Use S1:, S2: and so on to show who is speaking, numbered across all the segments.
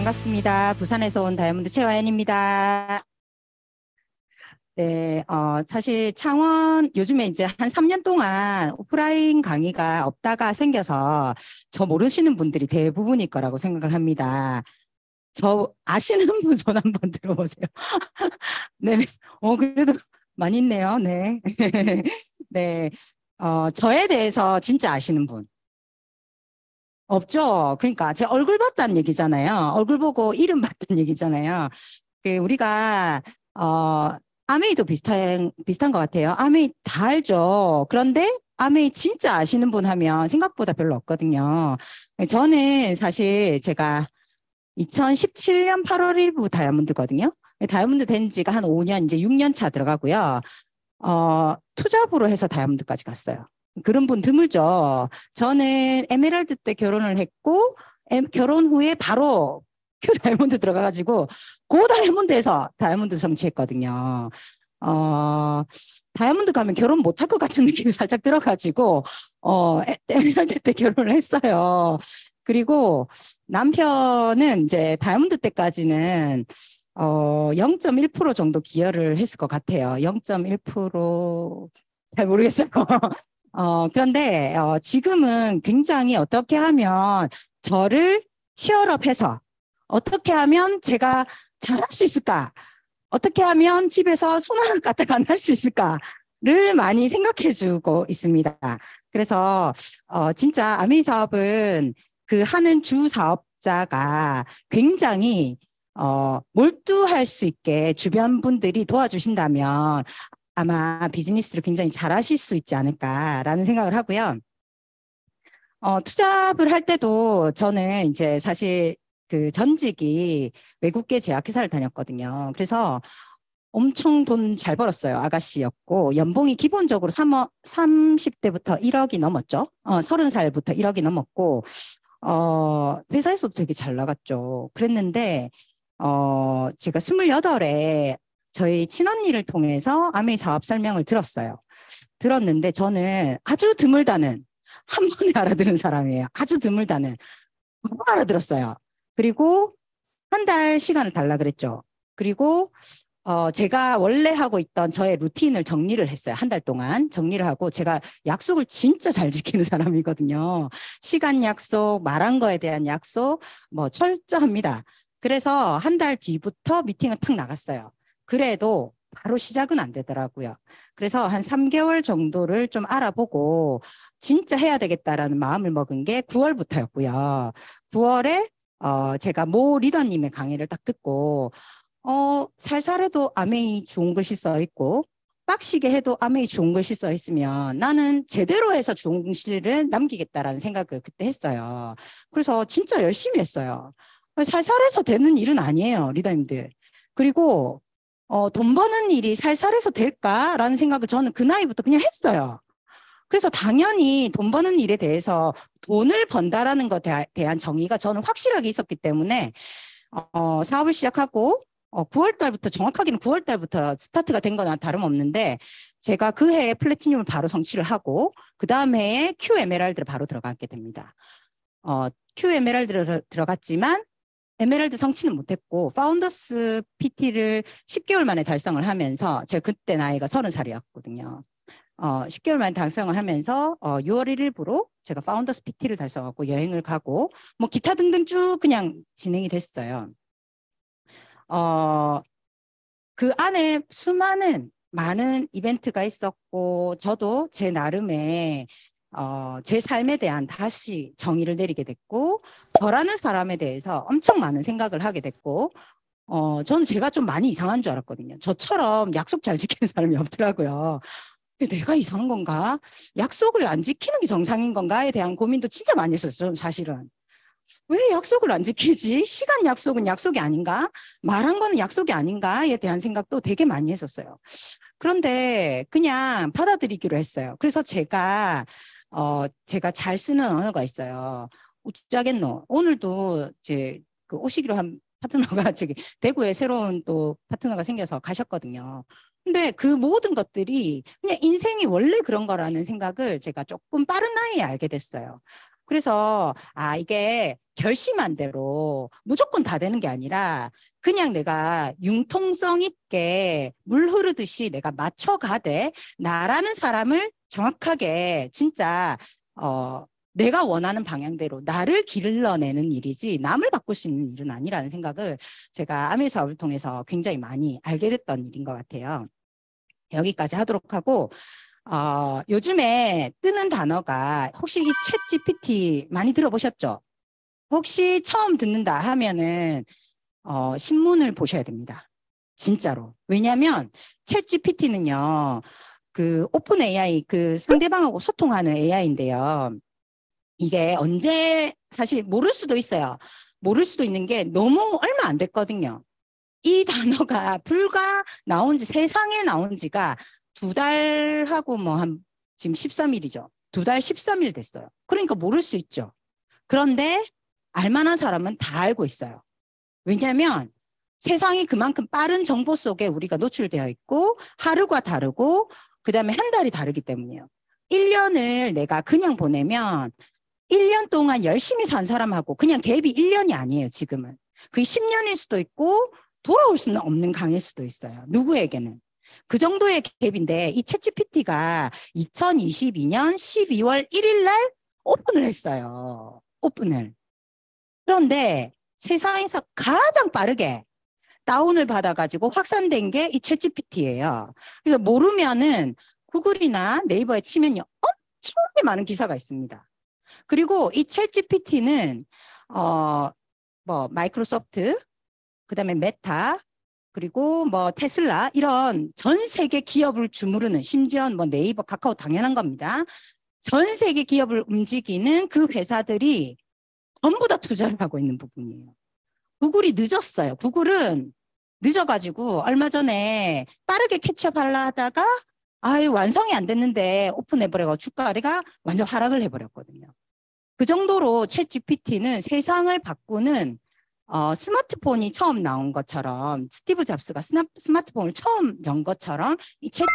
S1: 반갑습니다. 부산에서 온 다이아몬드 최화연입니다. 네, 사실 창원 요즘에 이제 한 3년 동안 오프라인 강의가 없다가 생겨서 저 모르시는 분들이 대부분일 거라고 생각을 합니다. 저 아시는 분 손 한번 들어보세요. 네, 그래도 많이 있네요. 네. 네, 저에 대해서 진짜 아시는 분. 없죠. 그러니까 제 얼굴 봤다는 얘기잖아요. 얼굴 보고 이름 봤다는 얘기잖아요. 그 우리가 어 아메이도 비슷한 것 같아요. 아메이 다 알죠. 그런데 아메이 진짜 아시는 분 하면 생각보다 별로 없거든요. 저는 사실 제가 2017년 8월 1부 다이아몬드거든요. 다이아몬드 된 지가 한 5년, 이제 6년 차 들어가고요. 투잡으로 해서 다이아몬드까지 갔어요. 그런 분 드물죠. 저는 에메랄드 때 결혼을 했고, 결혼 후에 바로 큐 다이아몬드 들어가가지고, 고 다이아몬드에서 다이아몬드 정치했거든요. 어, 다이아몬드 가면 결혼 못할 것 같은 느낌이 살짝 들어가지고, 에메랄드 때 결혼을 했어요. 그리고 남편은 이제 다이아몬드 때까지는 0.1% 정도 기여를 했을 것 같아요. 0.1%잘 모르겠어요. 그런데 지금은 굉장히 어떻게 하면 저를 치얼업해서 어떻게 하면 제가 잘할 수 있을까? 어떻게 하면 집에서 손 하나 까딱 안 할 수 있을까를 많이 생각해 주고 있습니다. 그래서 진짜 아메이 사업은 그 하는 주 사업자가 굉장히 몰두할 수 있게 주변 분들이 도와주신다면 아마 비즈니스를 굉장히 잘하실 수 있지 않을까라는 생각을 하고요. 투잡을 할 때도 저는 이제 사실 그 전직이 외국계 제약회사를 다녔거든요. 그래서 엄청 돈 잘 벌었어요. 아가씨였고 연봉이 기본적으로 30대부터 1억이 넘었죠. 30살부터 1억이 넘었고 회사에서도 되게 잘 나갔죠. 그랬는데 제가 28에 저희 친언니를 통해서 아메이 사업 설명을 들었어요. 들었는데 저는 아주 드물다는 한 번에 알아들은 사람이에요. 아주 드물다는 못 알아들었어요. 그리고 한 달 시간을 달라 그랬죠. 그리고 제가 원래 하고 있던 저의 루틴을 정리를 했어요. 한 달 동안 정리를 하고 제가 약속을 진짜 잘 지키는 사람이거든요. 시간 약속, 말한 거에 대한 약속, 뭐 철저합니다. 그래서 한 달 뒤부터 미팅을 탁 나갔어요. 그래도 바로 시작은 안 되더라고요. 그래서 한 3개월 정도를 좀 알아보고 진짜 해야 되겠다라는 마음을 먹은 게 9월부터였고요. 9월에 제가 모 리더님의 강의를 딱 듣고 살살해도 아메이 좋은 글씨 써 있고 빡시게 해도 아메이 좋은 글씨 써 있으면 나는 제대로 해서 좋은 글씨를 남기겠다라는 생각을 그때 했어요. 그래서 진짜 열심히 했어요. 살살해서 되는 일은 아니에요, 리더님들. 그리고 돈 버는 일이 살살해서 될까라는 생각을 저는 그 나이부터 그냥 했어요. 그래서 당연히 돈 버는 일에 대해서 돈을 번다라는 것에 대한 정의가 저는 확실하게 있었기 때문에 사업을 시작하고 9월 달부터 정확하게는 9월 달부터 스타트가 된 거나 다름없는데 제가 그 해에 플래티늄을 바로 성취를 하고 그 다음 해에 Q 에메랄드를 바로 들어가게 됩니다. Q 에메랄드를 들어갔지만 에메랄드 성취는 못했고 파운더스 PT를 10개월 만에 달성을 하면서 제가 그때 나이가 30살이었거든요. 10개월 만에 달성을 하면서 6월 1일부로 제가 파운더스 PT를 달성하고 여행을 가고 뭐 기타 등등 쭉 그냥 진행이 됐어요. 그 안에 수많은 많은 이벤트가 있었고 저도 제 나름의 제 삶에 대한 다시 정의를 내리게 됐고 저라는 사람에 대해서 엄청 많은 생각을 하게 됐고 저는 제가 좀 많이 이상한 줄 알았거든요. 저처럼 약속 잘 지키는 사람이 없더라고요. 내가 이상한 건가? 약속을 안 지키는 게 정상인 건가에 대한 고민도 진짜 많이 했었어요. 사실은. 왜 약속을 안 지키지? 시간 약속은 약속이 아닌가? 말한 거는 약속이 아닌가에 대한 생각도 되게 많이 했었어요. 그런데 그냥 받아들이기로 했어요. 그래서 제가 잘 쓰는 언어가 있어요. 어쩌겠노. 오늘도 이제 그 오시기로 한 파트너가 저기 대구에 새로운 또 파트너가 생겨서 가셨거든요. 근데 그 모든 것들이 그냥 인생이 원래 그런 거라는 생각을 제가 조금 빠른 나이에 알게 됐어요. 그래서 이게 결심한 대로 무조건 다 되는 게 아니라 그냥 내가 융통성 있게 물 흐르듯이 내가 맞춰가되 나라는 사람을 정확하게 진짜 내가 원하는 방향대로 나를 길러내는 일이지 남을 바꿀 수 있는 일은 아니라는 생각을 제가 아메 사업을 통해서 굉장히 많이 알게 됐던 일인 것 같아요. 여기까지 하도록 하고 요즘에 뜨는 단어가 혹시 이 챗 GPT 많이 들어보셨죠? 혹시 처음 듣는다 하면은 신문을 보셔야 됩니다. 진짜로. 왜냐하면 챗 GPT는요. 그 오픈 AI 그 상대방하고 소통하는 AI인데요. 이게 언제 사실 모를 수도 있어요. 모를 수도 있는 게 너무 얼마 안 됐거든요. 이 단어가 불과 나온 지 세상에 나온 지가 2달하고 뭐 한 지금 13일이죠. 2달 13일 됐어요. 그러니까 모를 수 있죠. 그런데 알만한 사람은 다 알고 있어요. 왜냐하면 세상이 그만큼 빠른 정보 속에 우리가 노출되어 있고 하루가 다르고 그다음에 한 달이 다르기 때문이에요. 1년을 내가 그냥 보내면 1년 동안 열심히 산 사람하고 그냥 갭이 1년이 아니에요, 지금은. 그게 10년일 수도 있고 돌아올 수는 없는 강일 수도 있어요. 누구에게는. 그 정도의 갭인데 이 챗GPT가 2022년 12월 1일 날 오픈을 했어요. 오픈을. 그런데 세상에서 가장 빠르게 다운을 받아가지고 확산된 게 이 챗GPT예요. 그래서 모르면은 구글이나 네이버에 치면요. 엄청나게 많은 기사가 있습니다. 그리고 이 챗GPT는 뭐 마이크로소프트, 그다음에 메타, 그리고 뭐 테슬라 이런 전 세계 기업을 주무르는 심지어 뭐 네이버, 카카오 당연한 겁니다. 전 세계 기업을 움직이는 그 회사들이 전부 다 투자를 하고 있는 부분이에요. 구글이 늦었어요. 구글은 늦어가지고 얼마 전에 빠르게 캐치업하려 하다가 완성이 안 됐는데 오픈해버려서 주가가 완전 하락을 해버렸거든요. 그 정도로 챗 GPT는 세상을 바꾸는 스마트폰이 처음 나온 것처럼 스티브 잡스가 스마트폰을 처음 연 것처럼 이 챗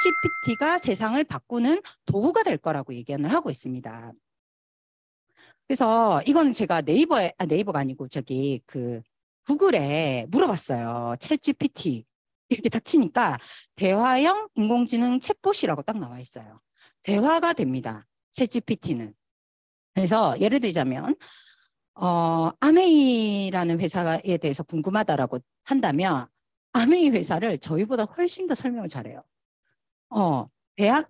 S1: GPT가 세상을 바꾸는 도구가 될 거라고 얘기를 하고 있습니다. 그래서 이건 제가 네이버가 아니고 저기 그 구글에 물어봤어요. 챗 GPT 이렇게 딱 치니까 대화형 인공지능 챗봇이라고 딱 나와 있어요. 대화가 됩니다. 챗 GPT는. 그래서 예를 들자면 아메이라는 회사에 대해서 궁금하다라고 한다면 아메이 회사를 저희보다 훨씬 더 설명을 잘해요.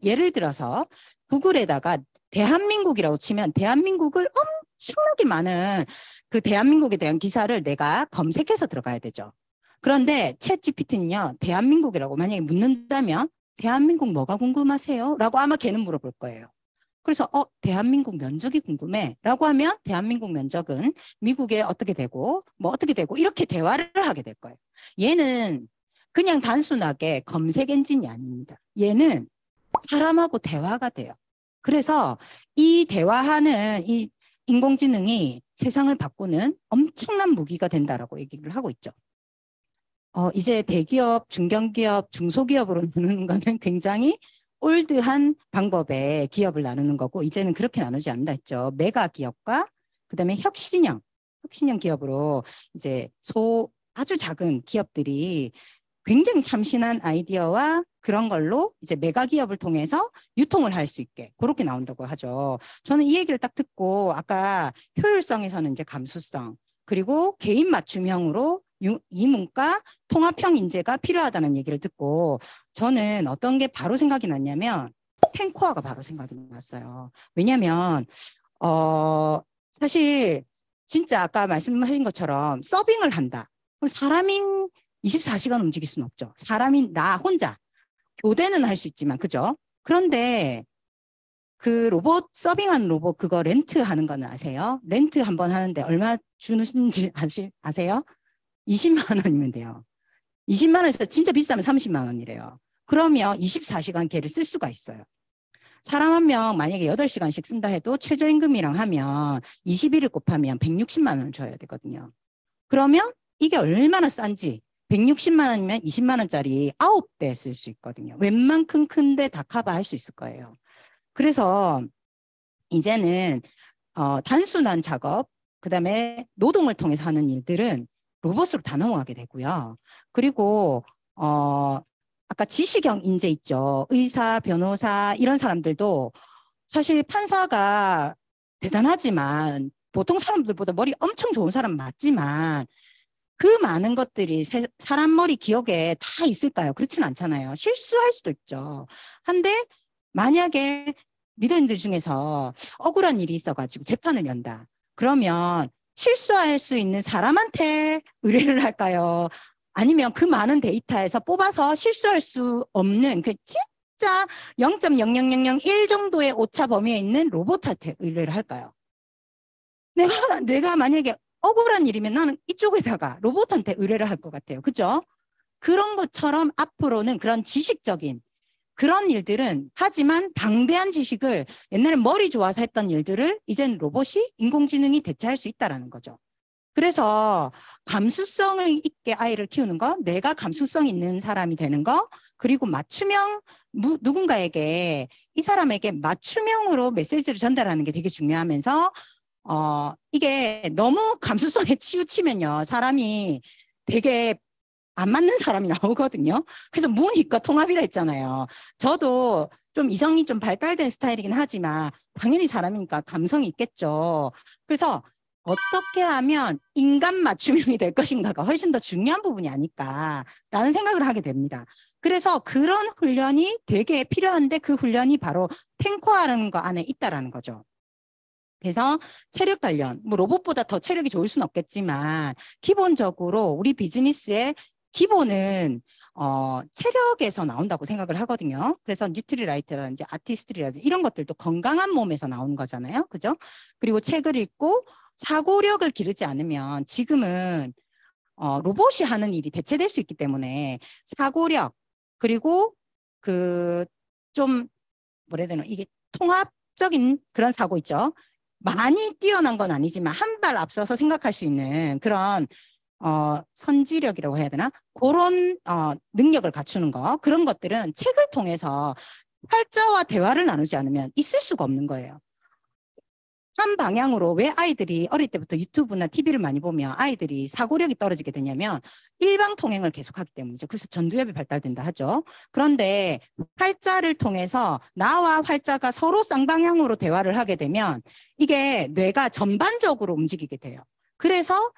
S1: 예를 들어서 구글에다가 대한민국이라고 치면 대한민국을 엄청나게 많은 그 대한민국에 대한 기사를 내가 검색해서 들어가야 되죠. 그런데 챗 GPT는요, 대한민국이라고 만약에 묻는다면 대한민국 뭐가 궁금하세요? 라고 아마 걔는 물어볼 거예요. 그래서 대한민국 면적이 궁금해 라고 하면 대한민국 면적은 미국에 어떻게 되고 뭐 어떻게 되고 이렇게 대화를 하게 될 거예요. 얘는 그냥 단순하게 검색 엔진이 아닙니다. 얘는 사람하고 대화가 돼요. 그래서 이 대화하는 이 인공지능이 세상을 바꾸는 엄청난 무기가 된다라고 얘기를 하고 있죠. 이제 대기업, 중견기업, 중소기업으로 나누는 거는 굉장히 올드한 방법의 기업을 나누는 거고 이제는 그렇게 나누지 않는다 했죠. 메가 기업과 그다음에 혁신형 기업으로 이제 아주 작은 기업들이 굉장히 참신한 아이디어와 그런 걸로 이제 메가 기업을 통해서 유통을 할 수 있게 그렇게 나온다고 하죠. 저는 이 얘기를 딱 듣고 아까 효율성에서는 이제 감수성 그리고 개인 맞춤형으로 이문과 통합형 인재가 필요하다는 얘기를 듣고 저는 어떤 게 바로 생각이 났냐면 탱코아가 바로 생각이 났어요. 왜냐하면 사실 진짜 아까 말씀하신 것처럼 서빙을 한다. 그럼 사람이 24시간 움직일 수는 없죠. 사람이 나 혼자 교대는 할 수 있지만 그죠? 그런데 그 로봇 서빙하는 로봇 그거 렌트하는 거는 아세요? 렌트 한번 하는데 얼마 주는지 아세요? 20만 원이면 돼요. 20만 원에서 진짜 비싸면 30만 원이래요. 그러면 24시간 걔를 쓸 수가 있어요. 사람 한 명 만약에 8시간씩 쓴다 해도 최저임금이랑 하면 21일 곱하면 160만 원을 줘야 되거든요. 그러면 이게 얼마나 싼지 160만 원이면 20만 원짜리 9대 쓸 수 있거든요. 웬만큼 큰데 다 커버할 수 있을 거예요. 그래서 이제는 단순한 작업, 그다음에 노동을 통해서 하는 일들은 로봇으로 다 넘어가게 되고요. 그리고 아까 지시경 인재 있죠. 의사, 변호사 이런 사람들도 사실 판사가 대단하지만 보통 사람들보다 머리 엄청 좋은 사람 맞지만 그 많은 것들이 사람 머리 기억에 다 있을까요? 그렇진 않잖아요. 실수할 수도 있죠. 한데 만약에 리더님들 중에서 억울한 일이 있어가지고 재판을 연다. 그러면 실수할 수 있는 사람한테 의뢰를 할까요? 아니면 그 많은 데이터에서 뽑아서 실수할 수 없는 그 진짜 0.00001 정도의 오차 범위에 있는 로봇한테 의뢰를 할까요? 내가 만약에 억울한 일이면 나는 이쪽에다가 로봇한테 의뢰를 할 것 같아요. 그죠? 그런 것처럼 앞으로는 그런 지식적인 그런 일들은 하지만 방대한 지식을 옛날에 머리 좋아서 했던 일들을 이제는 로봇이 인공지능이 대체할 수 있다는 거죠. 그래서 감수성을 있게 아이를 키우는 거, 내가 감수성 있는 사람이 되는 거, 그리고 맞춤형 누군가에게 이 사람에게 맞춤형으로 메시지를 전달하는 게 되게 중요하면서 이게 너무 감수성에 치우치면요. 사람이 되게 안 맞는 사람이 나오거든요. 그래서 무니까 통합이라 했잖아요. 저도 좀 이성이 좀 발달된 스타일이긴 하지만 당연히 사람이니까 감성이 있겠죠. 그래서 어떻게 하면 인간 맞춤형이 될 것인가가 훨씬 더 중요한 부분이 아닐까라는 생각을 하게 됩니다. 그래서 그런 훈련이 되게 필요한데 그 훈련이 바로 탱커하는 거 안에 있다라는 거죠. 그래서 체력 단련, 뭐 로봇보다 더 체력이 좋을 수는 없겠지만 기본적으로 우리 비즈니스의 기본은 체력에서 나온다고 생각을 하거든요. 그래서 뉴트리라이트라든지 아티스트라든지 이런 것들도 건강한 몸에서 나오는 거잖아요. 그죠? 그리고 책을 읽고 사고력을 기르지 않으면 지금은 로봇이 하는 일이 대체될 수 있기 때문에 사고력 그리고 그 좀 뭐라 해야 되나 이게 통합적인 그런 사고 있죠. 많이 뛰어난 건 아니지만 한 발 앞서서 생각할 수 있는 그런 선지력이라고 해야 되나? 그런 능력을 갖추는 거 그런 것들은 책을 통해서 활자와 대화를 나누지 않으면 있을 수가 없는 거예요. 한 방향으로 왜 아이들이 어릴 때부터 유튜브나 TV를 많이 보면 아이들이 사고력이 떨어지게 되냐면 일방통행을 계속하기 때문이죠. 그래서 전두엽이 발달된다 하죠. 그런데 활자를 통해서 나와 활자가 서로 쌍방향으로 대화를 하게 되면 이게 뇌가 전반적으로 움직이게 돼요. 그래서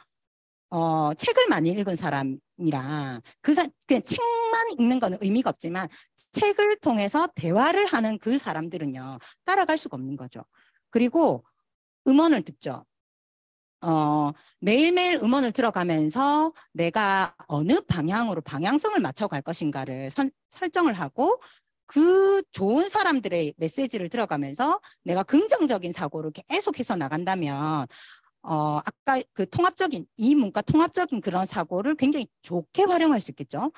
S1: 책을 많이 읽은 사람이랑 그냥 책만 읽는 건 의미가 없지만 책을 통해서 대화를 하는 그 사람들은요 따라갈 수가 없는 거죠. 그리고 음원을 듣죠. 매일매일 음원을 들어가면서 내가 어느 방향으로 방향성을 맞춰갈 것인가를 설정을 하고 그 좋은 사람들의 메시지를 들어가면서 내가 긍정적인 사고를 계속해서 나간다면 아까 그 통합적인 이 문과 통합적인 그런 사고를 굉장히 좋게 활용할 수 있겠죠.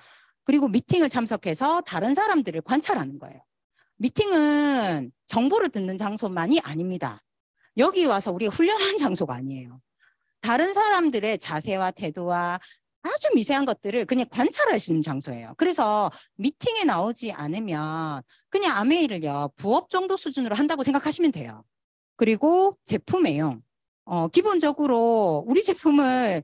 S1: 그리고 미팅을 참석해서 다른 사람들을 관찰하는 거예요. 미팅은 정보를 듣는 장소만이 아닙니다. 여기 와서 우리가 훈련하는 장소가 아니에요. 다른 사람들의 자세와 태도와 아주 미세한 것들을 그냥 관찰할 수 있는 장소예요. 그래서 미팅에 나오지 않으면 그냥 아메이를요 부업 정도 수준으로 한다고 생각하시면 돼요. 그리고 제품 애용. 기본적으로 우리 제품을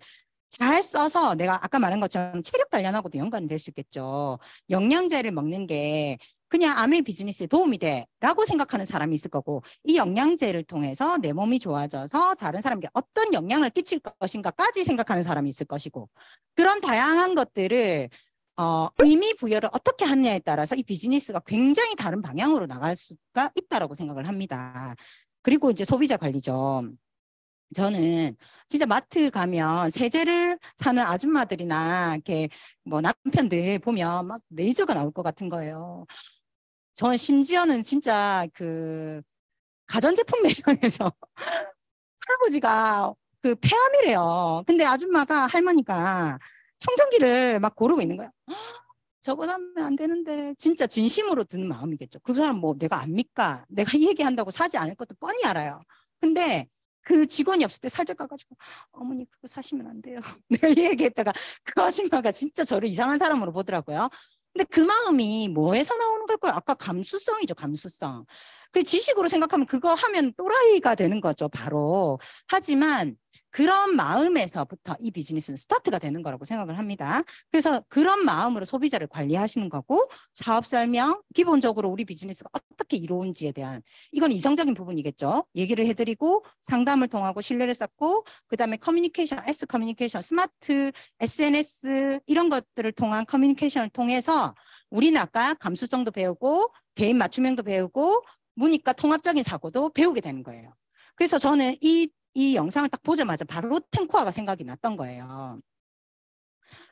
S1: 잘 써서 내가 아까 말한 것처럼 체력 단련하고도 연관이 될 수 있겠죠. 영양제를 먹는 게 그냥 암의 비즈니스에 도움이 돼라고 생각하는 사람이 있을 거고 이 영양제를 통해서 내 몸이 좋아져서 다른 사람에게 어떤 영향을 끼칠 것인가까지 생각하는 사람이 있을 것이고 그런 다양한 것들을 의미 부여를 어떻게 하느냐에 따라서 이 비즈니스가 굉장히 다른 방향으로 나갈 수가 있다고 생각을 합니다. 그리고 이제 소비자 관리죠. 저는 진짜 마트 가면 세제를 사는 아줌마들이나 이렇게 뭐 남편들 보면 막 레이저가 나올 것 같은 거예요. 저는 심지어는 진짜 그 가전제품 매장에서 할아버지가 그 폐암이래요. 근데 아줌마가 할머니가 청정기를 막 고르고 있는 거예요. 저거 사면 안 되는데 진짜 진심으로 드는 마음이겠죠. 그 사람 뭐 내가 압니까? 내가 이 얘기한다고 사지 않을 것도 뻔히 알아요. 근데 그 직원이 없을 때 살짝 가가지고 어머니 그거 사시면 안 돼요. 내가 이 얘기했다가 그 아줌마가 진짜 저를 이상한 사람으로 보더라고요. 근데 그 마음이 뭐에서 나오는 걸까요? 아까 감수성이죠, 감수성. 그 지식으로 생각하면 그거 하면 또라이가 되는 거죠, 바로. 하지만 그런 마음에서부터 이 비즈니스는 스타트가 되는 거라고 생각을 합니다. 그래서 그런 마음으로 소비자를 관리하시는 거고, 사업 설명, 기본적으로 우리 비즈니스가 어떻게 이루어온지에 대한, 이건 이성적인 부분이겠죠. 얘기를 해드리고, 상담을 통하고, 신뢰를 쌓고, 그 다음에 커뮤니케이션, S 커뮤니케이션, 스마트, SNS, 이런 것들을 통한 커뮤니케이션을 통해서 우리는 아까 감수성도 배우고, 개인 맞춤형도 배우고, 문이과 통합적인 사고도 배우게 되는 거예요. 그래서 저는 이 영상을 딱 보자마자 바로 탱코아가 생각이 났던 거예요.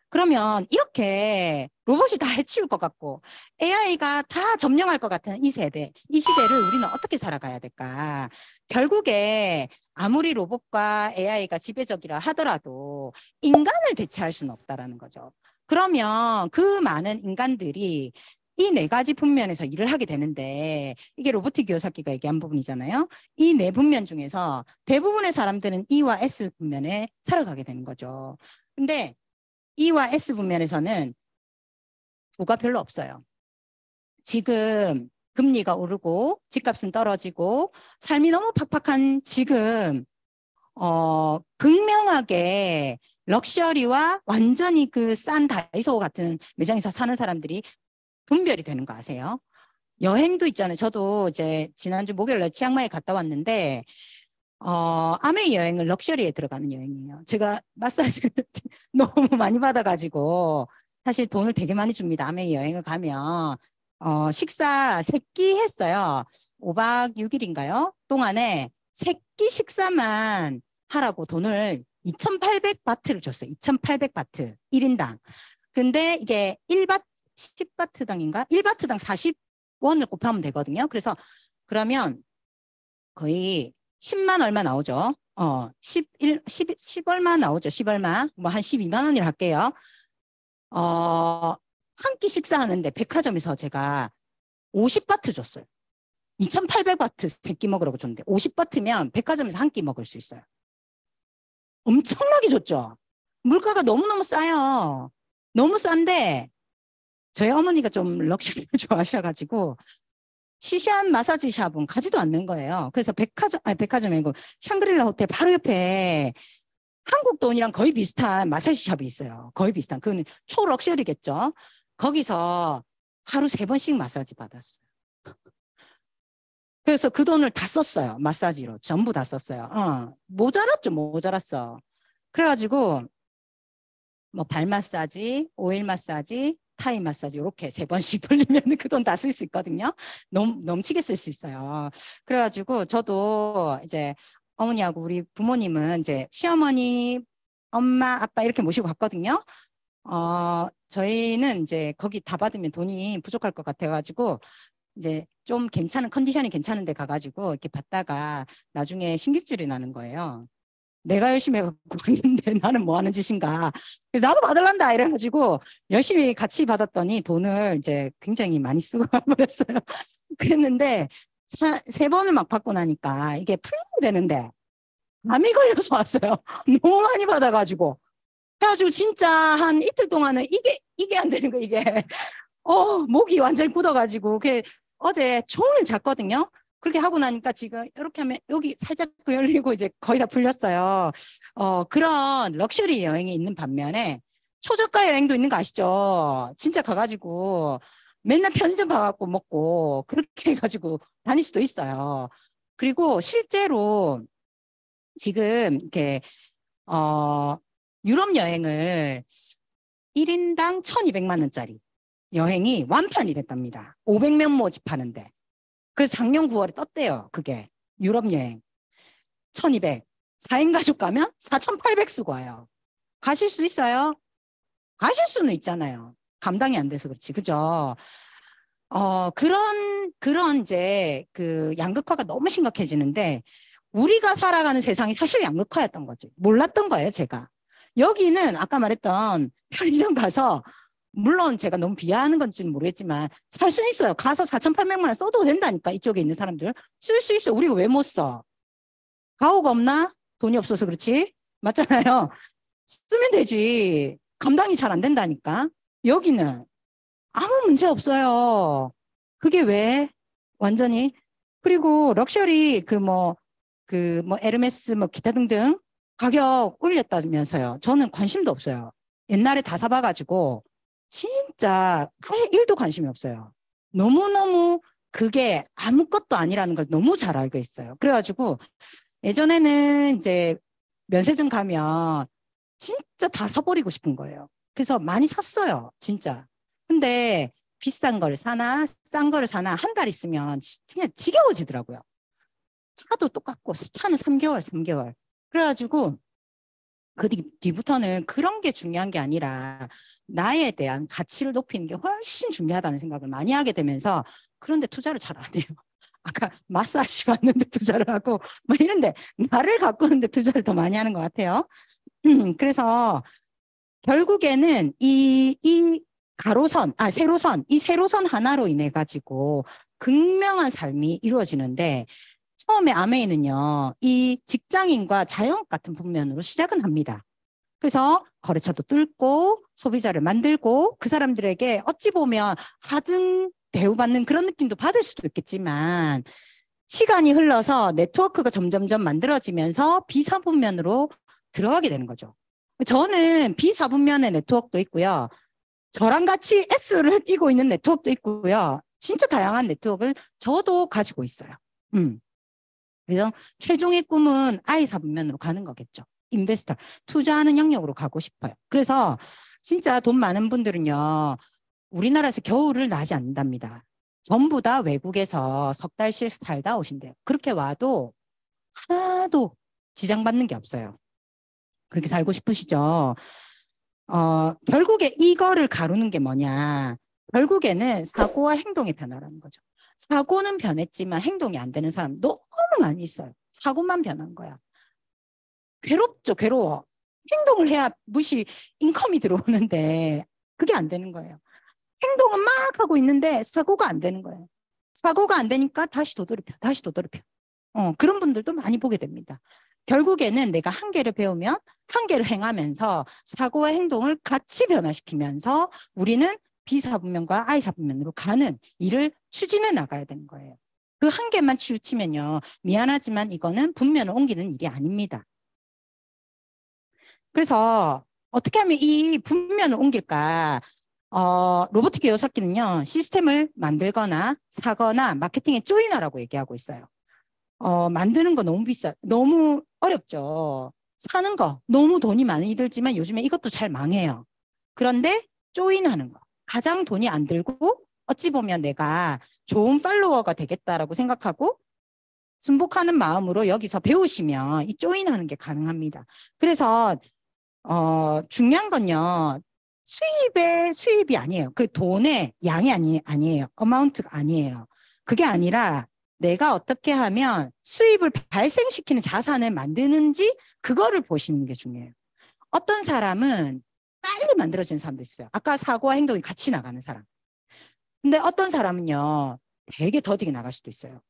S1: 그러면 이렇게 로봇이 다 해치울 것 같고 AI가 다 점령할 것 같은 이 세대, 이 시대를 우리는 어떻게 살아가야 될까? 결국에 아무리 로봇과 AI가 지배적이라 하더라도 인간을 대체할 수는 없다라는 거죠. 그러면 그 많은 인간들이 이 네 가지 분면에서 일을 하게 되는데 이게 로버트 기요사키가 얘기한 부분이잖아요. 이 네 분면 중에서 대부분의 사람들은 E와 S 분면에 살아가게 되는 거죠. 근데 E와 S 분면에서는 부가 별로 없어요. 지금 금리가 오르고 집값은 떨어지고 삶이 너무 팍팍한 지금 극명하게 럭셔리와 완전히 그 싼 다이소 같은 매장에서 사는 사람들이 분별이 되는 거 아세요? 여행도 있잖아요. 저도 이제 지난주 목요일에 치앙마이 갔다 왔는데 아메이 여행은 럭셔리에 들어가는 여행이에요. 제가 마사지를 너무 많이 받아가지고 사실 돈을 되게 많이 줍니다. 아메이 여행을 가면 식사 3끼 했어요. 5박 6일인가요? 동안에 3끼 식사만 하라고 돈을 2,800바트를 줬어요. 2,800바트 1인당. 근데 이게 1바트 10바트당인가? 1바트당 40원을 곱하면 되거든요. 그래서 그러면 거의 10만 얼마 나오죠. 10 얼마 나오죠. 10 얼마. 뭐 한 12만 원이라 할게요. 한 끼 식사하는데 백화점에서 제가 50바트 줬어요. 2,800바트 3끼 먹으라고 줬는데 50바트면 백화점에서 한 끼 먹을 수 있어요. 엄청나게 줬죠. 물가가 너무너무 싸요. 너무 싼데 저희 어머니가 좀 럭셔리를 좋아하셔가지고 시시한 마사지 샵은 가지도 않는 거예요. 그래서 백화점이 아니고 샹그릴라 호텔 바로 옆에 한국 돈이랑 거의 비슷한 마사지 샵이 있어요. 거의 비슷한. 그건 초럭셔리겠죠. 거기서 하루 3번씩 마사지 받았어요. 그래서 그 돈을 다 썼어요. 마사지로. 전부 다 썼어요. 모자랐죠. 모자랐어. 그래가지고 뭐 발 마사지, 오일 마사지, 타이 마사지 이렇게 3번씩 돌리면 그 돈 다 쓸 수 있거든요. 넘치게 쓸 수 있어요. 그래가지고 저도 이제 어머니하고 우리 부모님은 이제 시어머니, 엄마, 아빠 이렇게 모시고 갔거든요. 저희는 이제 거기 다 받으면 돈이 부족할 것 같아가지고 이제 좀 괜찮은 컨디션이 괜찮은데 가가지고 이렇게 받다가 나중에 신경질이 나는 거예요. 내가 열심히 해갖고 왔는데 나는 뭐 하는 짓인가. 그래서 나도 받을란다 이래가지고 열심히 같이 받았더니 돈을 이제 굉장히 많이 쓰고 가버렸어요. 그랬는데 3번을 막 받고 나니까 이게 풀리면 되는데 암이 걸려서 왔어요. 너무 많이 받아가지고. 그래가지고 진짜 한 이틀 동안은 이게 안 되는 거 이게. 목이 완전히 굳어가지고 어제 종일 잤거든요. 그렇게 하고 나니까 지금 이렇게 하면 여기 살짝 열리고 이제 거의 다 풀렸어요. 그런 럭셔리 여행이 있는 반면에 초저가 여행도 있는 거 아시죠? 진짜 가가지고 맨날 편의점 가갖고 먹고 그렇게 해가지고 다닐 수도 있어요. 그리고 실제로 지금 이렇게 유럽 여행을 1인당 1,200만 원짜리 여행이 완판이 됐답니다. 500명 모집하는데. 그래서 작년 9월에 떴대요. 그게 유럽 여행 1,200. 4인 가족 가면 4,800 쓰고 와요. 가실 수 있어요? 가실 수는 있잖아요. 감당이 안 돼서 그렇지. 그죠? 그런 이제 그 양극화가 너무 심각해지는데 우리가 살아가는 세상이 사실 양극화였던 거죠. 몰랐던 거예요, 제가. 여기는 아까 말했던 편의점 가서 물론 제가 너무 비하하는 건지는 모르겠지만 살 수 있어요. 가서 4,800만 원 써도 된다니까. 이쪽에 있는 사람들. 쓸 수 있어요. 우리가 왜 못 써? 가오가 없나? 돈이 없어서 그렇지? 맞잖아요. 쓰면 되지. 감당이 잘 안 된다니까. 여기는 아무 문제 없어요. 그게 왜? 완전히. 그리고 럭셔리 에르메스 뭐 기타 등등 가격 올렸다면서요. 저는 관심도 없어요. 옛날에 다 사봐가지고 진짜 아예 1도 관심이 없어요. 너무너무 그게 아무것도 아니라는 걸 너무 잘 알고 있어요. 그래가지고 예전에는 이제 면세점 가면 진짜 다 사버리고 싶은 거예요. 그래서 많이 샀어요. 진짜. 근데 비싼 걸 사나 싼 걸 사나 한 달 있으면 그냥 지겨워지더라고요. 차도 똑같고 차는 3개월, 3개월. 그래가지고 그 뒤부터는 그런 게 중요한 게 아니라 나에 대한 가치를 높이는 게 훨씬 중요하다는 생각을 많이 하게 되면서 그런데 투자를 잘 안 해요. 아까 마사지 받는데 투자를 하고 뭐 이런데 나를 가꾸는데 투자를 더 많이 하는 것 같아요. 그래서 결국에는 이 가로선, 세로선, 이 세로선 하나로 인해 가지고 극명한 삶이 이루어지는데 처음에 아메이는요, 이 직장인과 자영업 같은 국면으로 시작은 합니다. 그래서 거래처도 뚫고 소비자를 만들고 그 사람들에게 어찌 보면 하등 대우받는 그런 느낌도 받을 수도 있겠지만 시간이 흘러서 네트워크가 점점점 만들어지면서 비사분면으로 들어가게 되는 거죠. 저는 비사분면의 네트워크도 있고요. 저랑 같이 S를 띄고 있는 네트워크도 있고요. 진짜 다양한 네트워크를 저도 가지고 있어요. 그래서 최종의 꿈은 I사분면으로 가는 거겠죠. 인베스터, 투자하는 영역으로 가고 싶어요. 그래서 진짜 돈 많은 분들은요. 우리나라에서 겨울을 나지 않는답니다. 전부 다 외국에서 석 달씩 살다 오신대요. 그렇게 와도 하나도 지장받는 게 없어요. 그렇게 살고 싶으시죠? 결국에 이거를 가르는 게 뭐냐. 결국에는 사고와 행동의 변화라는 거죠. 사고는 변했지만 행동이 안 되는 사람 너무 많이 있어요. 사고만 변한 거야. 괴롭죠, 괴로워. 행동을 해야 무시 인컴이 들어오는데 그게 안 되는 거예요. 행동은 막 하고 있는데 사고가 안 되는 거예요. 사고가 안 되니까 다시 도돌이펴, 다시 도돌이펴. 그런 분들도 많이 보게 됩니다. 결국에는 내가 한 개를 배우면 한 개를 행하면서 사고와 행동을 같이 변화시키면서 우리는 B사분면과 I사분면으로 가는 일을 추진해 나가야 되는 거예요. 그 한 개만 치우치면요. 미안하지만 이거는 분면을 옮기는 일이 아닙니다. 그래서 어떻게 하면 이 분면을 옮길까? 로보틱 요사기는요, 시스템을 만들거나 사거나 마케팅에 조인하라고 얘기하고 있어요. 만드는 거 너무 너무 어렵죠. 사는 거 너무 돈이 많이 들지만 요즘에 이것도 잘 망해요. 그런데 조인하는 거. 가장 돈이 안 들고 어찌 보면 내가 좋은 팔로워가 되겠다라고 생각하고 순복하는 마음으로 여기서 배우시면 이 조인하는 게 가능합니다. 그래서 중요한 건요. 수입이 아니에요. 그 돈의 양이 아니에요. 어마운트가 아니에요. 그게 아니라 내가 어떻게 하면 수입을 발생시키는 자산을 만드는지 그거를 보시는 게 중요해요. 어떤 사람은 빨리 만들어지는 사람도 있어요. 아까 사고와 행동이 같이 나가는 사람. 근데 어떤 사람은요. 되게 더디게 나갈 수도 있어요.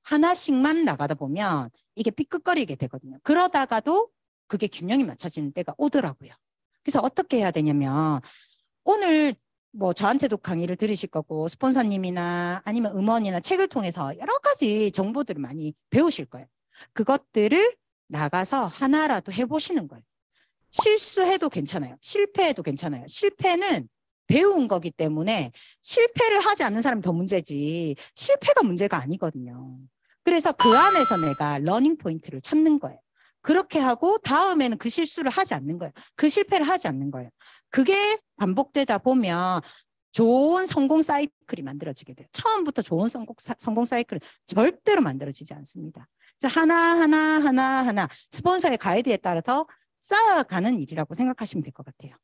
S1: 하나씩만 나가다 보면 이게 삐끗거리게 되거든요. 그러다가도 그게 균형이 맞춰지는 때가 오더라고요. 그래서 어떻게 해야 되냐면 오늘 뭐 저한테도 강의를 들으실 거고 스폰서님이나 아니면 음원이나 책을 통해서 여러 가지 정보들을 많이 배우실 거예요. 그것들을 나가서 하나라도 해보시는 거예요. 실수해도 괜찮아요. 실패해도 괜찮아요. 실패는 배운 거기 때문에 실패를 하지 않는 사람이 더 문제지 실패가 문제가 아니거든요. 그래서 그 안에서 내가 러닝 포인트를 찾는 거예요. 그렇게 하고 다음에는 그 실수를 하지 않는 거예요. 그 실패를 하지 않는 거예요. 그게 반복되다 보면 좋은 성공 사이클이 만들어지게 돼요. 처음부터 좋은 성공 사이클은 절대로 만들어지지 않습니다. 그래서 하나 스폰서의 가이드에 따라서 쌓아가는 일이라고 생각하시면 될 것 같아요.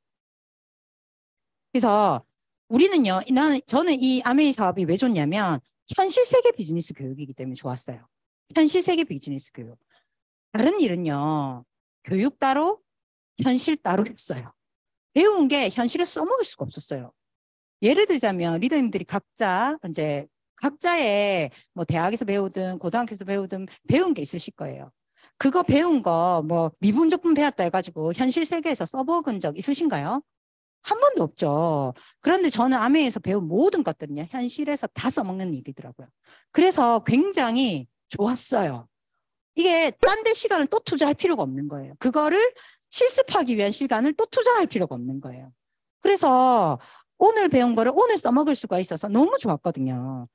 S1: 그래서 우리는요, 저는 이 아메이 사업이 왜 좋냐면 현실 세계 비즈니스 교육이기 때문에 좋았어요. 현실 세계 비즈니스 교육. 다른 일은요, 교육 따로, 현실 따로였어요. 배운 게 현실에 써먹을 수가 없었어요. 예를 들자면 리더님들이 이제 각자의 뭐 대학에서 배우든 고등학교에서 배우든 배운 게 있으실 거예요. 그거 배운 거 뭐 미분적분 배웠다 해가지고 현실 세계에서 써먹은 적 있으신가요? 한 번도 없죠. 그런데 저는 아메에서 배운 모든 것들은요, 현실에서 다 써먹는 일이더라고요. 그래서 굉장히 좋았어요. 이게 딴 데 시간을 또 투자할 필요가 없는 거예요. 그거를 실습하기 위한 시간을 또 투자할 필요가 없는 거예요. 그래서 오늘 배운 거를 오늘 써먹을 수가 있어서 너무 좋았거든요.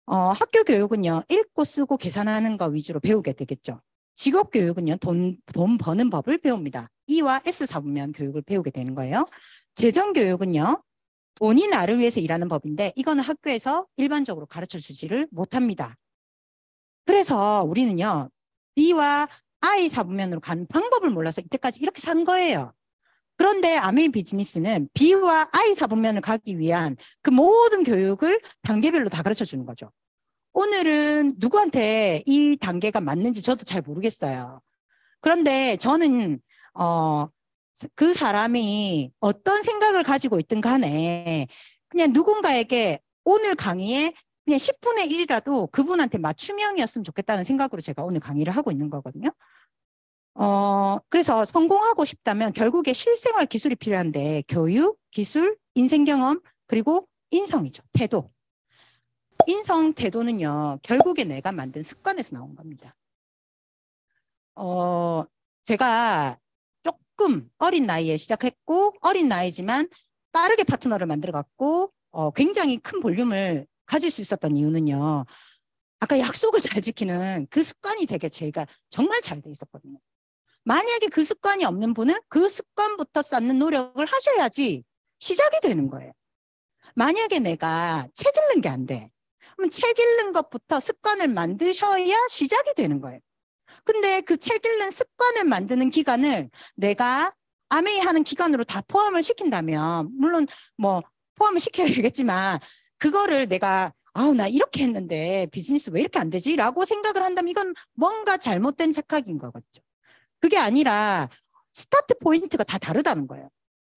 S1: 학교 교육은요, 읽고 쓰고 계산하는 거 위주로 배우게 되겠죠. 직업 교육은요, 돈 버는 법을 배웁니다. E와 S 잡으면 교육을 배우게 되는 거예요. 재정 교육은요, 돈이 나를 위해서 일하는 법인데 이거는 학교에서 일반적으로 가르쳐 주지를 못합니다. 그래서 우리는요, B와 I 사분면으로 가는 방법을 몰라서 이때까지 이렇게 산 거예요. 그런데 아메이 비즈니스는 B와 I 사분면을 가기 위한 그 모든 교육을 단계별로 다 가르쳐 주는 거죠. 오늘은 누구한테 이 단계가 맞는지 저도 잘 모르겠어요. 그런데 저는 그 사람이 어떤 생각을 가지고 있든 간에 그냥 누군가에게 오늘 강의에 그냥 10분의 1이라도 그분한테 맞춤형이었으면 좋겠다는 생각으로 제가 오늘 강의를 하고 있는 거거든요. 그래서 성공하고 싶다면 결국에 실생활 기술이 필요한데 교육, 기술, 인생 경험, 그리고 인성이죠. 태도. 인성 태도는요, 결국에 내가 만든 습관에서 나온 겁니다. 제가 조금 어린 나이에 시작했고, 어린 나이지만 빠르게 파트너를 만들어갔고, 굉장히 큰 볼륨을 가질 수 있었던 이유는요, 아까 약속을 잘 지키는 그 습관이 되게 제가 정말 잘 돼 있었거든요. 만약에 그 습관이 없는 분은 그 습관부터 쌓는 노력을 하셔야지 시작이 되는 거예요. 만약에 내가 책 읽는 게 안 돼. 그럼 책 읽는 것부터 습관을 만드셔야 시작이 되는 거예요. 근데 그 책 읽는 습관을 만드는 기간을 내가 아메이 하는 기간으로 다 포함을 시킨다면, 물론 뭐 포함을 시켜야 되겠지만, 그거를 내가 나 이렇게 했는데 비즈니스 왜 이렇게 안 되지? 라고 생각을 한다면 이건 뭔가 잘못된 착각인 거겠죠. 그게 아니라 스타트 포인트가 다 다르다는 거예요.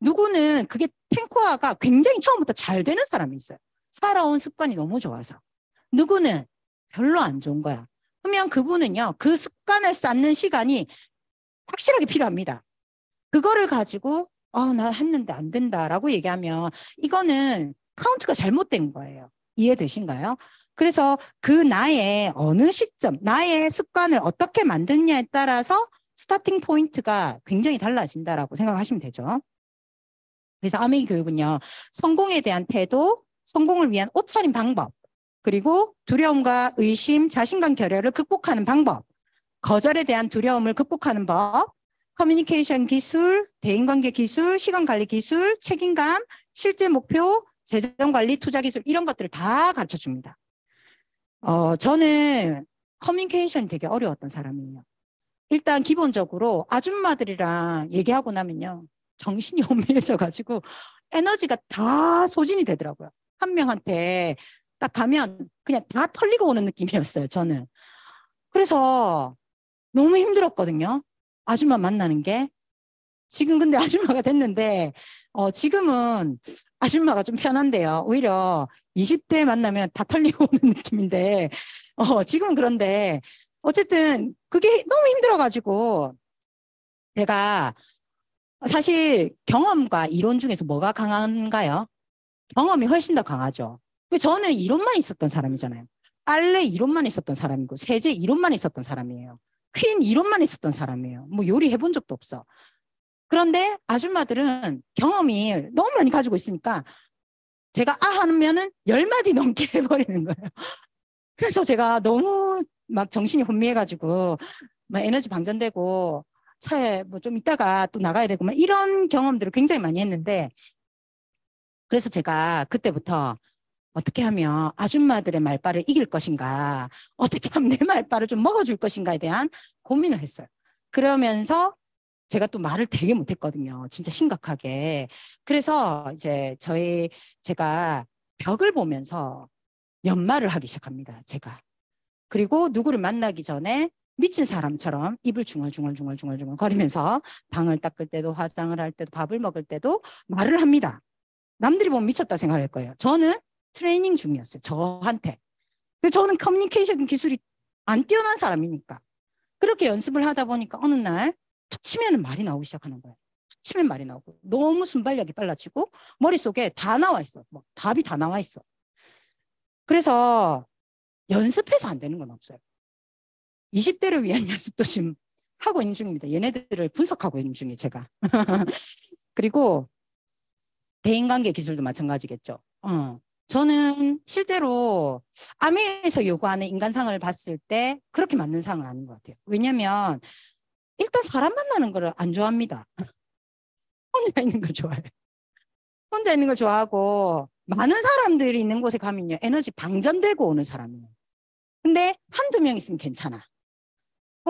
S1: 누구는 그게 탱커화가 굉장히 처음부터 잘 되는 사람이 있어요. 살아온 습관이 너무 좋아서. 누구는 별로 안 좋은 거야. 그러면 그분은요, 그 습관을 쌓는 시간이 확실하게 필요합니다. 그거를 가지고 나 했는데 안 된다라고 얘기하면 이거는 카운트가 잘못된 거예요. 이해되신가요? 그래서 그 나의 어느 시점, 나의 습관을 어떻게 만드냐에 따라서 스타팅 포인트가 굉장히 달라진다라고 생각하시면 되죠. 그래서 아메이 교육은요, 성공에 대한 태도, 성공을 위한 옷 차림 방법, 그리고 두려움과 의심, 자신감 결여를 극복하는 방법, 거절에 대한 두려움을 극복하는 법, 커뮤니케이션 기술, 대인관계 기술, 시간관리 기술, 책임감, 실제 목표, 재정관리, 투자 기술 이런 것들을 다 가르쳐 줍니다. 저는 커뮤니케이션이 되게 어려웠던 사람이에요. 일단 기본적으로 아줌마들이랑 얘기하고 나면요. 정신이 혼미해져가지고 에너지가 다 소진이 되더라고요. 한 명한테 딱 가면 그냥 다 털리고 오는 느낌이었어요, 저는. 그래서 너무 힘들었거든요. 아줌마 만나는 게. 지금 근데 아줌마가 됐는데, 지금은 아줌마가 좀 편한데요. 오히려 20대 만나면 다 털리고 오는 느낌인데, 지금은 그런데, 어쨌든 그게 너무 힘들어가지고, 제가 사실 경험과 이론 중에서 뭐가 강한가요? 경험이 훨씬 더 강하죠. 저는 이론만 있었던 사람이잖아요. 빨래 이론만 있었던 사람이고, 세제 이론만 있었던 사람이에요. 퀸 이론만 있었던 사람이에요. 뭐 요리 해본 적도 없어. 그런데 아줌마들은 경험이 너무 많이 가지고 있으니까 제가 하면은 10마디 넘게 해버리는 거예요. 그래서 제가 너무 막 정신이 혼미해가지고 막 에너지 방전되고 차에 뭐 좀 있다가 또 나가야 되고 막 이런 경험들을 굉장히 많이 했는데, 그래서 제가 그때부터 어떻게 하면 아줌마들의 말빨을 이길 것인가, 어떻게 하면 내 말빨을 좀 먹어줄 것인가에 대한 고민을 했어요. 그러면서 제가 또 말을 되게 못했거든요. 진짜 심각하게. 그래서 이제 제가 벽을 보면서 연말을 하기 시작합니다. 제가. 그리고 누구를 만나기 전에 미친 사람처럼 입을 중얼중얼 거리면서 방을 닦을 때도 화장을 할 때도 밥을 먹을 때도 말을 합니다. 남들이 보면 미쳤다 생각할 거예요. 저는 트레이닝 중이었어요. 저한테. 저는 커뮤니케이션 기술이 안 뛰어난 사람이니까. 그렇게 연습을 하다 보니까 어느 날 툭 치면 말이 나오기 시작하는 거예요. 툭 치면 말이 나오고 너무 순발력이 빨라지고 머릿속에 다 나와 있어. 뭐 답이 다 나와 있어. 그래서 연습해서 안 되는 건 없어요. 20대를 위한 연습도 지금 하고 있는 중입니다. 얘네들을 분석하고 있는 중이에요, 제가. 그리고 대인관계 기술도 마찬가지겠죠. 저는 실제로 아메에서 요구하는 인간상을 봤을 때 그렇게 맞는 상은 아닌 것 같아요. 왜냐하면 일단 사람 만나는 걸 안 좋아합니다. 혼자 있는 걸 좋아해요. 혼자 있는 걸 좋아하고 많은 사람들이 있는 곳에 가면요. 에너지 방전되고 오는 사람이에요. 근데 한두 명 있으면 괜찮아.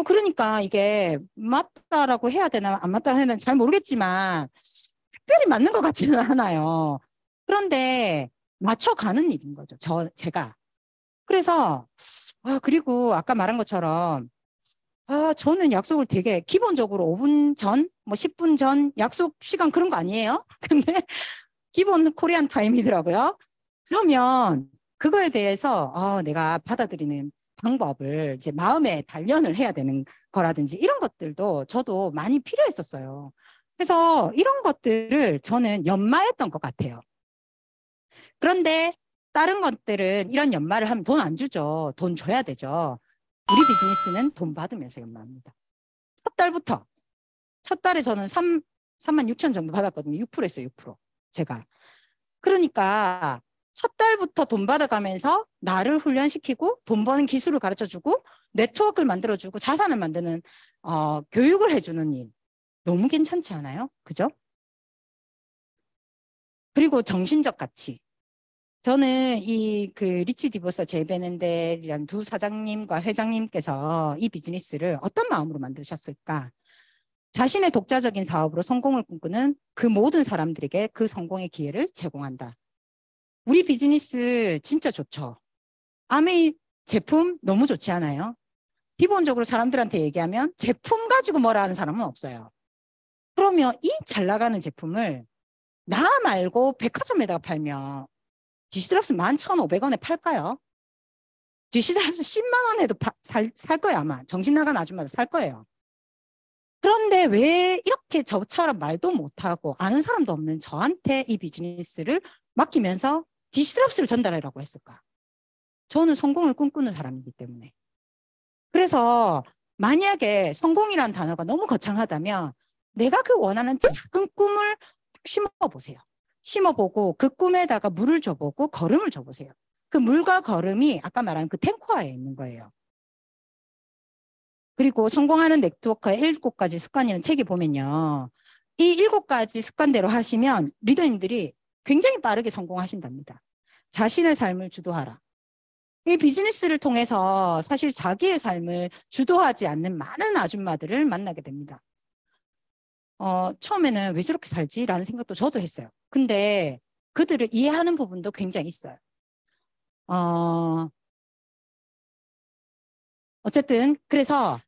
S1: 그러니까 이게 맞다라고 해야 되나 안 맞다라고 해야 되나 잘 모르겠지만 특별히 맞는 것 같지는 않아요. 그런데 맞춰가는 일인 거죠. 제가. 그래서 그리고 아까 말한 것처럼 저는 약속을 되게 기본적으로 5분 전, 뭐 10분 전 약속 시간 그런 거 아니에요? 근데 기본 코리안 타임이더라고요. 그러면 그거에 대해서 내가 받아들이는 방법을 이제 마음에 단련을 해야 되는 거라든지 이런 것들도 저도 많이 필요했었어요. 그래서 이런 것들을 저는 연마했던 것 같아요. 그런데 다른 것들은 이런 연마를 하면 돈 안 주죠. 돈 줘야 되죠. 우리 비즈니스는 돈 받으면서 연마합니다. 첫 달에 저는 3만 6천 정도 받았거든요. 6%였어요, 6%. 제가. 그러니까 첫 달부터 돈 받아가면서 나를 훈련시키고 돈 버는 기술을 가르쳐주고 네트워크를 만들어주고 자산을 만드는 교육을 해주는 일. 너무 괜찮지 않아요? 그죠? 그리고 정신적 가치. 저는 이 리치 디보서 제베넨델이라는 두 사장님과 회장님께서 이 비즈니스를 어떤 마음으로 만드셨을까? 자신의 독자적인 사업으로 성공을 꿈꾸는 그 모든 사람들에게 그 성공의 기회를 제공한다. 우리 비즈니스 진짜 좋죠. 아메이 제품 너무 좋지 않아요? 기본적으로 사람들한테 얘기하면 제품 가지고 뭐라 하는 사람은 없어요. 그러면 이 잘 나가는 제품을 나 말고 백화점에다가 팔면 디시드랍스 11,500원에 팔까요? 디시드랍스 10만 원에도 살 거예요, 아마. 정신 나간 아줌마도 살 거예요. 그런데 왜 이렇게 저처럼 말도 못하고 아는 사람도 없는 저한테 이 비즈니스를 맡기면서 디시드랍스를 전달하라고 했을까? 저는 성공을 꿈꾸는 사람이기 때문에. 그래서 만약에 성공이라는 단어가 너무 거창하다면 내가 그 원하는 작은 꿈을 심어보세요. 심어보고 그 꿈에다가 물을 줘보고 걸음을 줘보세요. 그 물과 걸음이 아까 말한 그 탱커에 있는 거예요. 그리고 성공하는 네트워커의 7가지 습관이라는 책에 보면요. 이 7가지 습관대로 하시면 리더님들이 굉장히 빠르게 성공하신답니다. 자신의 삶을 주도하라. 이 비즈니스를 통해서 사실 자기의 삶을 주도하지 않는 많은 아줌마들을 만나게 됩니다. 처음에는 왜 저렇게 살지? 라는 생각도 저도 했어요. 근데 그들을 이해하는 부분도 굉장히 있어요. 어쨌든 그래서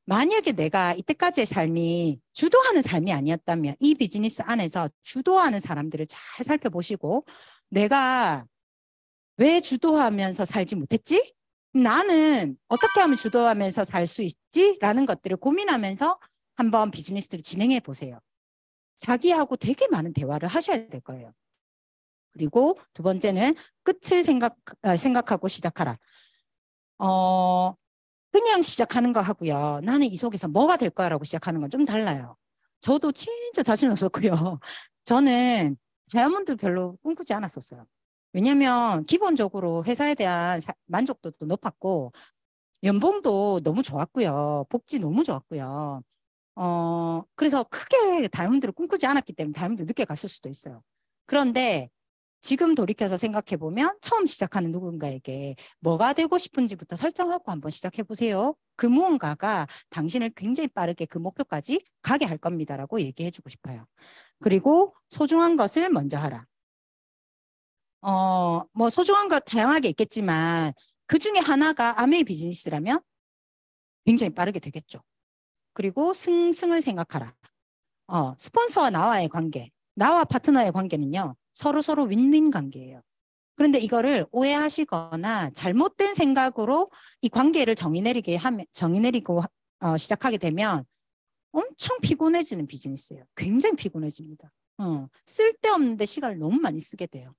S1: 만약에 내가 이때까지의 삶이 주도하는 삶이 아니었다면 이 비즈니스 안에서 주도하는 사람들을 잘 살펴보시고 내가 왜 주도하면서 살지 못했지? 나는 어떻게 하면 주도하면서 살 수 있지? 라는 것들을 고민하면서 한번 비즈니스를 진행해 보세요. 자기하고 되게 많은 대화를 하셔야 될 거예요. 그리고 두 번째는 끝을 생각하고 시작하라. 그냥 시작하는 거 하고요. 나는 이 속에서 뭐가 될 거야라고 시작하는 건 좀 달라요. 저도 진짜 자신 없었고요. 저는 다이아몬드 별로 꿈꾸지 않았었어요. 왜냐하면 기본적으로 회사에 대한 만족도도 높았고 연봉도 너무 좋았고요. 복지 너무 좋았고요. 그래서 크게 다이아몬드를 꿈꾸지 않았기 때문에 다이아몬드 늦게 갔을 수도 있어요. 그런데 지금 돌이켜서 생각해 보면 처음 시작하는 누군가에게 뭐가 되고 싶은지부터 설정하고 한번 시작해 보세요. 그 무언가가 당신을 굉장히 빠르게 그 목표까지 가게 할 겁니다라고 얘기해 주고 싶어요. 그리고 소중한 것을 먼저 하라. 뭐 소중한 것 다양하게 있겠지만 그 중에 하나가 아메이 비즈니스라면 굉장히 빠르게 되겠죠. 그리고 승승을 생각하라. 스폰서와 나와의 관계, 나와 파트너의 관계는요, 서로 윈윈 관계예요. 그런데 이거를 오해하시거나 잘못된 생각으로 이 관계를 정의 내리고 시작하게 되면 엄청 피곤해지는 비즈니스예요. 굉장히 피곤해집니다. 쓸데없는데 시간을 너무 많이 쓰게 돼요.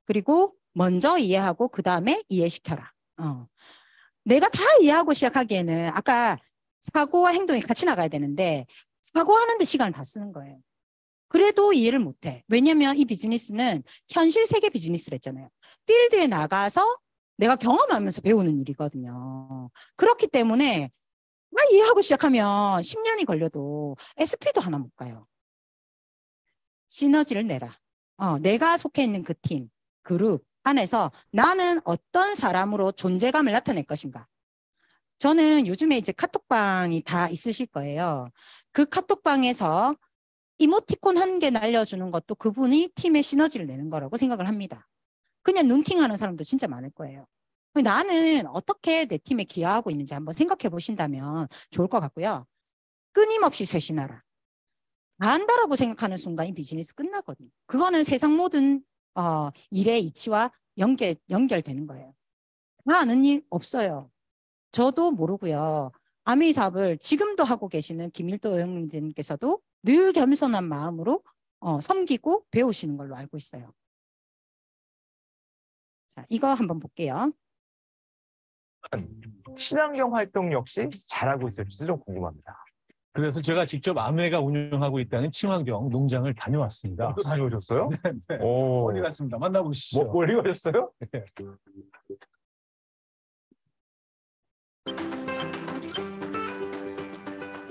S1: 그리고 먼저 이해하고 그 다음에 이해시켜라. 내가 다 이해하고 시작하기에는 아까 사고와 행동이 같이 나가야 되는데 사고하는데 시간을 다 쓰는 거예요. 그래도 이해를 못해. 왜냐면 이 비즈니스는 현실 세계 비즈니스를 했잖아요. 필드에 나가서 내가 경험하면서 배우는 일이거든요. 그렇기 때문에 막 이해하고 시작하면 10년이 걸려도 SP도 하나 못 가요. 시너지를 내라. 내가 속해 있는 그 팀, 그룹 안에서 나는 어떤 사람으로 존재감을 나타낼 것인가. 저는 요즘에 이제 카톡방이 다 있으실 거예요. 그 카톡방에서 이모티콘 한 개 날려주는 것도 그분이 팀의 시너지를 내는 거라고 생각을 합니다. 그냥 눈팅하는 사람도 진짜 많을 거예요. 나는 어떻게 내 팀에 기여하고 있는지 한번 생각해 보신다면 좋을 것 같고요. 끊임없이 쇄신하라. 다 한다라고 생각하는 순간 이 비즈니스 끝나거든요. 그거는 세상 모든 일의 이치와 연결되는 거예요. 다 아는 일 없어요. 저도 모르고요. 아메이 사업을 지금도 하고 계시는 김일도 의원님께서도 늘 겸손한 마음으로 섬기고 배우시는 걸로 알고 있어요. 자, 이거 한번 볼게요.
S2: 친환경 활동 역시 잘하고 있을지 좀 궁금합니다.
S3: 그래서 제가 직접 아메가 운영하고 있다는 친환경 농장을 다녀왔습니다.
S2: 또 다녀오셨어요?
S3: 네.
S2: 오.
S3: 멀리 갔습니다. 만나보시죠.
S2: 멀리 가셨어요?
S3: 네.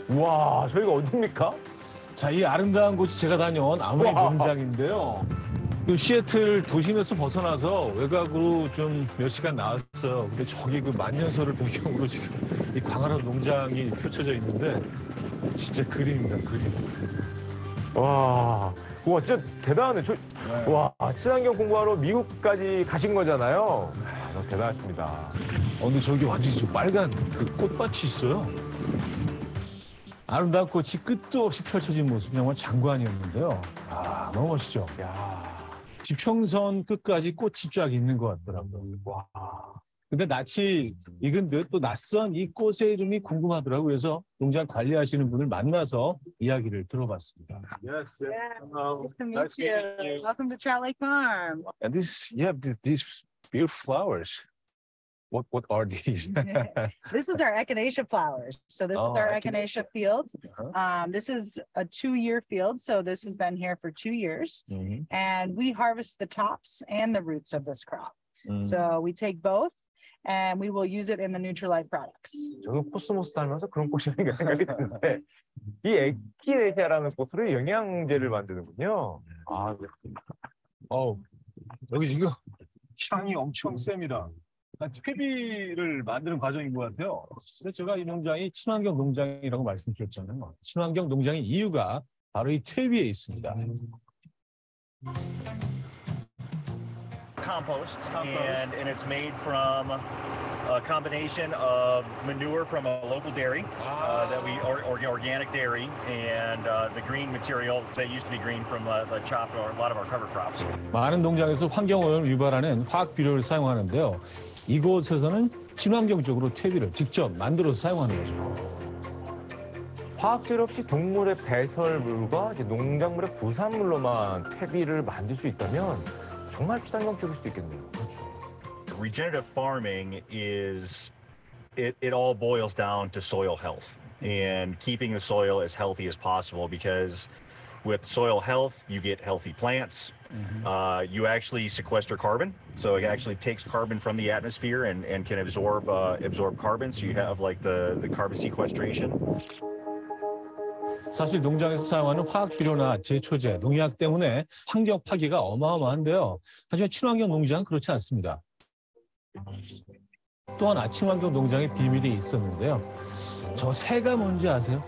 S2: 와, 저희가 어딥니까?
S3: 자, 이 아름다운 곳이 제가 다녀온 아메
S2: 와.
S3: 농장인데요. 그 시애틀 도심에서 벗어나서 외곽으로 좀 몇 시간 나왔어요. 근데 저기 그 만년설을 배경으로 지금 이 광활한 농장이 펼쳐져 있는데 진짜 그림입니다, 그림.
S2: 와, 진짜 대단하네.
S3: 네.
S2: 와, 친환경 공부하러 미국까지 가신 거잖아요. 너무 대단하십니다.
S3: 근데 저기 완전히 저 빨간 그 꽃밭이 있어요. 아름다운 꽃이 끝도 없이 펼쳐진 모습이 정말 장관이었는데요. 너무 멋있죠.
S2: 야,
S3: 지평선 끝까지 꽃이 쫙 있는 것 같더라고요. 와. 근데 낯이 익은데 또 낯선 이 꽃의 이름이 궁금하더라고요. 그래서 농장 관리하시는 분을 만나서 이야기를 들어봤습니다.
S4: Yes.
S5: Hello.
S4: Nice to meet you. Welcome to Trout Lake Farm.
S5: And you have these beautiful flowers. What are these?
S4: This is our echinacea flowers. So this
S5: Oh,
S4: is our
S5: echinacea.
S4: echinacea field.
S5: Uh-huh.
S4: This is a 2-year field. So this has been here for 2 years.
S5: Mhm.
S4: And we harvest the tops and the roots of this crop.
S5: Mm.
S4: So we take both and we will use it in the Nutrilite products.
S2: 저도 코스모스 살면서 그런 꽃이 있는 게 생각이 드는데 이 에키네시아라는 꽃으로 영양제를 만드는군요. 아,
S3: 여기 지금 향이 엄청 셉니다. 퇴비를 만드는 과정인 것 같아요. 그래서 제가 이 농장이 친환경 농장이라고 말씀드렸잖아요. 친환경 농장의 이유가 바로 이 퇴비에 있습니다.
S6: Compost, and it's made from a combination of manure from a local dairy that we organic dairy, and the green material that used to be green from the chopped or a lot of our cover crops.
S3: 많은 농장에서 환경오염을 유발하는 화학 비료를 사용하는데요. 이곳에서는 친환경적으로 퇴비를 직접 만들어서 사용하는 거죠.
S2: 화학질 없이 동물의 배설물과 이제 농작물의 부산물로만 퇴비를 만들 수 있다면 정말 친환경적일 수도 있겠네요. 그렇죠.
S6: Regenerative farming is it all boils down to soil health and keeping the soil as healthy as possible, because with soil health you get healthy plants. You actually sequester carbon, so it actually takes carbon from the atmosphere and can absorb carbon, so you have like the carbon sequestration.
S3: 사실 농장에서 사용하는 화학 비료나 제초제, 농약 때문에 환경 파괴가 어마어마한데요. 하지만 친환경 농장은 그렇지 않습니다. 또한 친환경 농장의 비밀이 있었는데요. 저 새가 뭔지 아세요?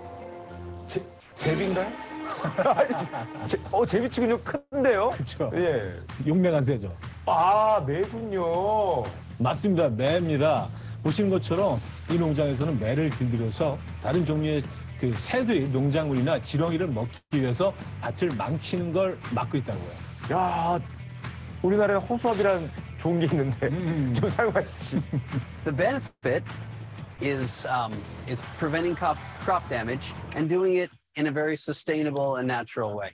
S2: 제비인가요? 제비치군요. 큰데요?
S3: 그렇죠.
S2: 예.
S3: 용맹한 새죠.
S2: 아, 매군요.
S3: 맞습니다. 매입니다. 보시는 것처럼 이 농장에서는 매를 길들여서 다른 종류의 그 새들이 농작물이나 지렁이를 먹기 위해서 밭을 망치는 걸 막고 있다는 거예요.
S2: 야, 우리나라에 호수아비란 좋은 게 있는데 좀 사용하시지.
S7: The benefit is preventing crop damage and doing it in a very sustainable and natural way.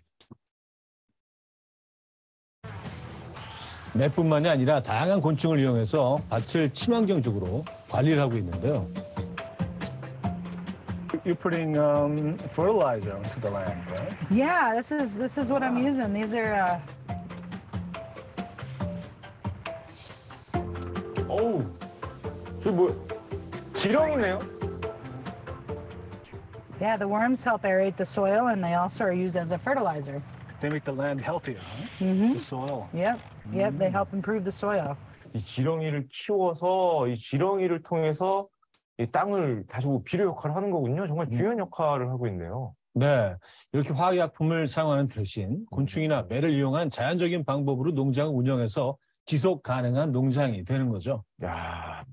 S3: 매뿐만이 아니라 다양한 곤충을 이용해서 밭을 친환경적으로 관리를 하고 있는데요.
S5: You're putting fertilizer onto the land, right?
S4: Yeah, this is what I'm using. These are
S2: 어우, 저 뭐 지렁이네요?
S4: yeah, the worms help aerate the soil, and they also are used as a fertilizer.
S5: They make the land healthier, huh?
S4: Mm-hmm.
S5: The soil.
S4: Yep, they help improve the soil.
S2: 이 지렁이를 키워서 이 지렁이를 통해서 이 땅을 다시 뭐 비료 역할을 하는 거군요. 정말 중요한 역할을 하고 있네요.
S3: 네, 이렇게 화학약품을 사용하는 대신 곤충이나 매를 이용한 자연적인 방법으로 농장을 운영해서 지속 가능한 농장이 되는 거죠.
S2: 야,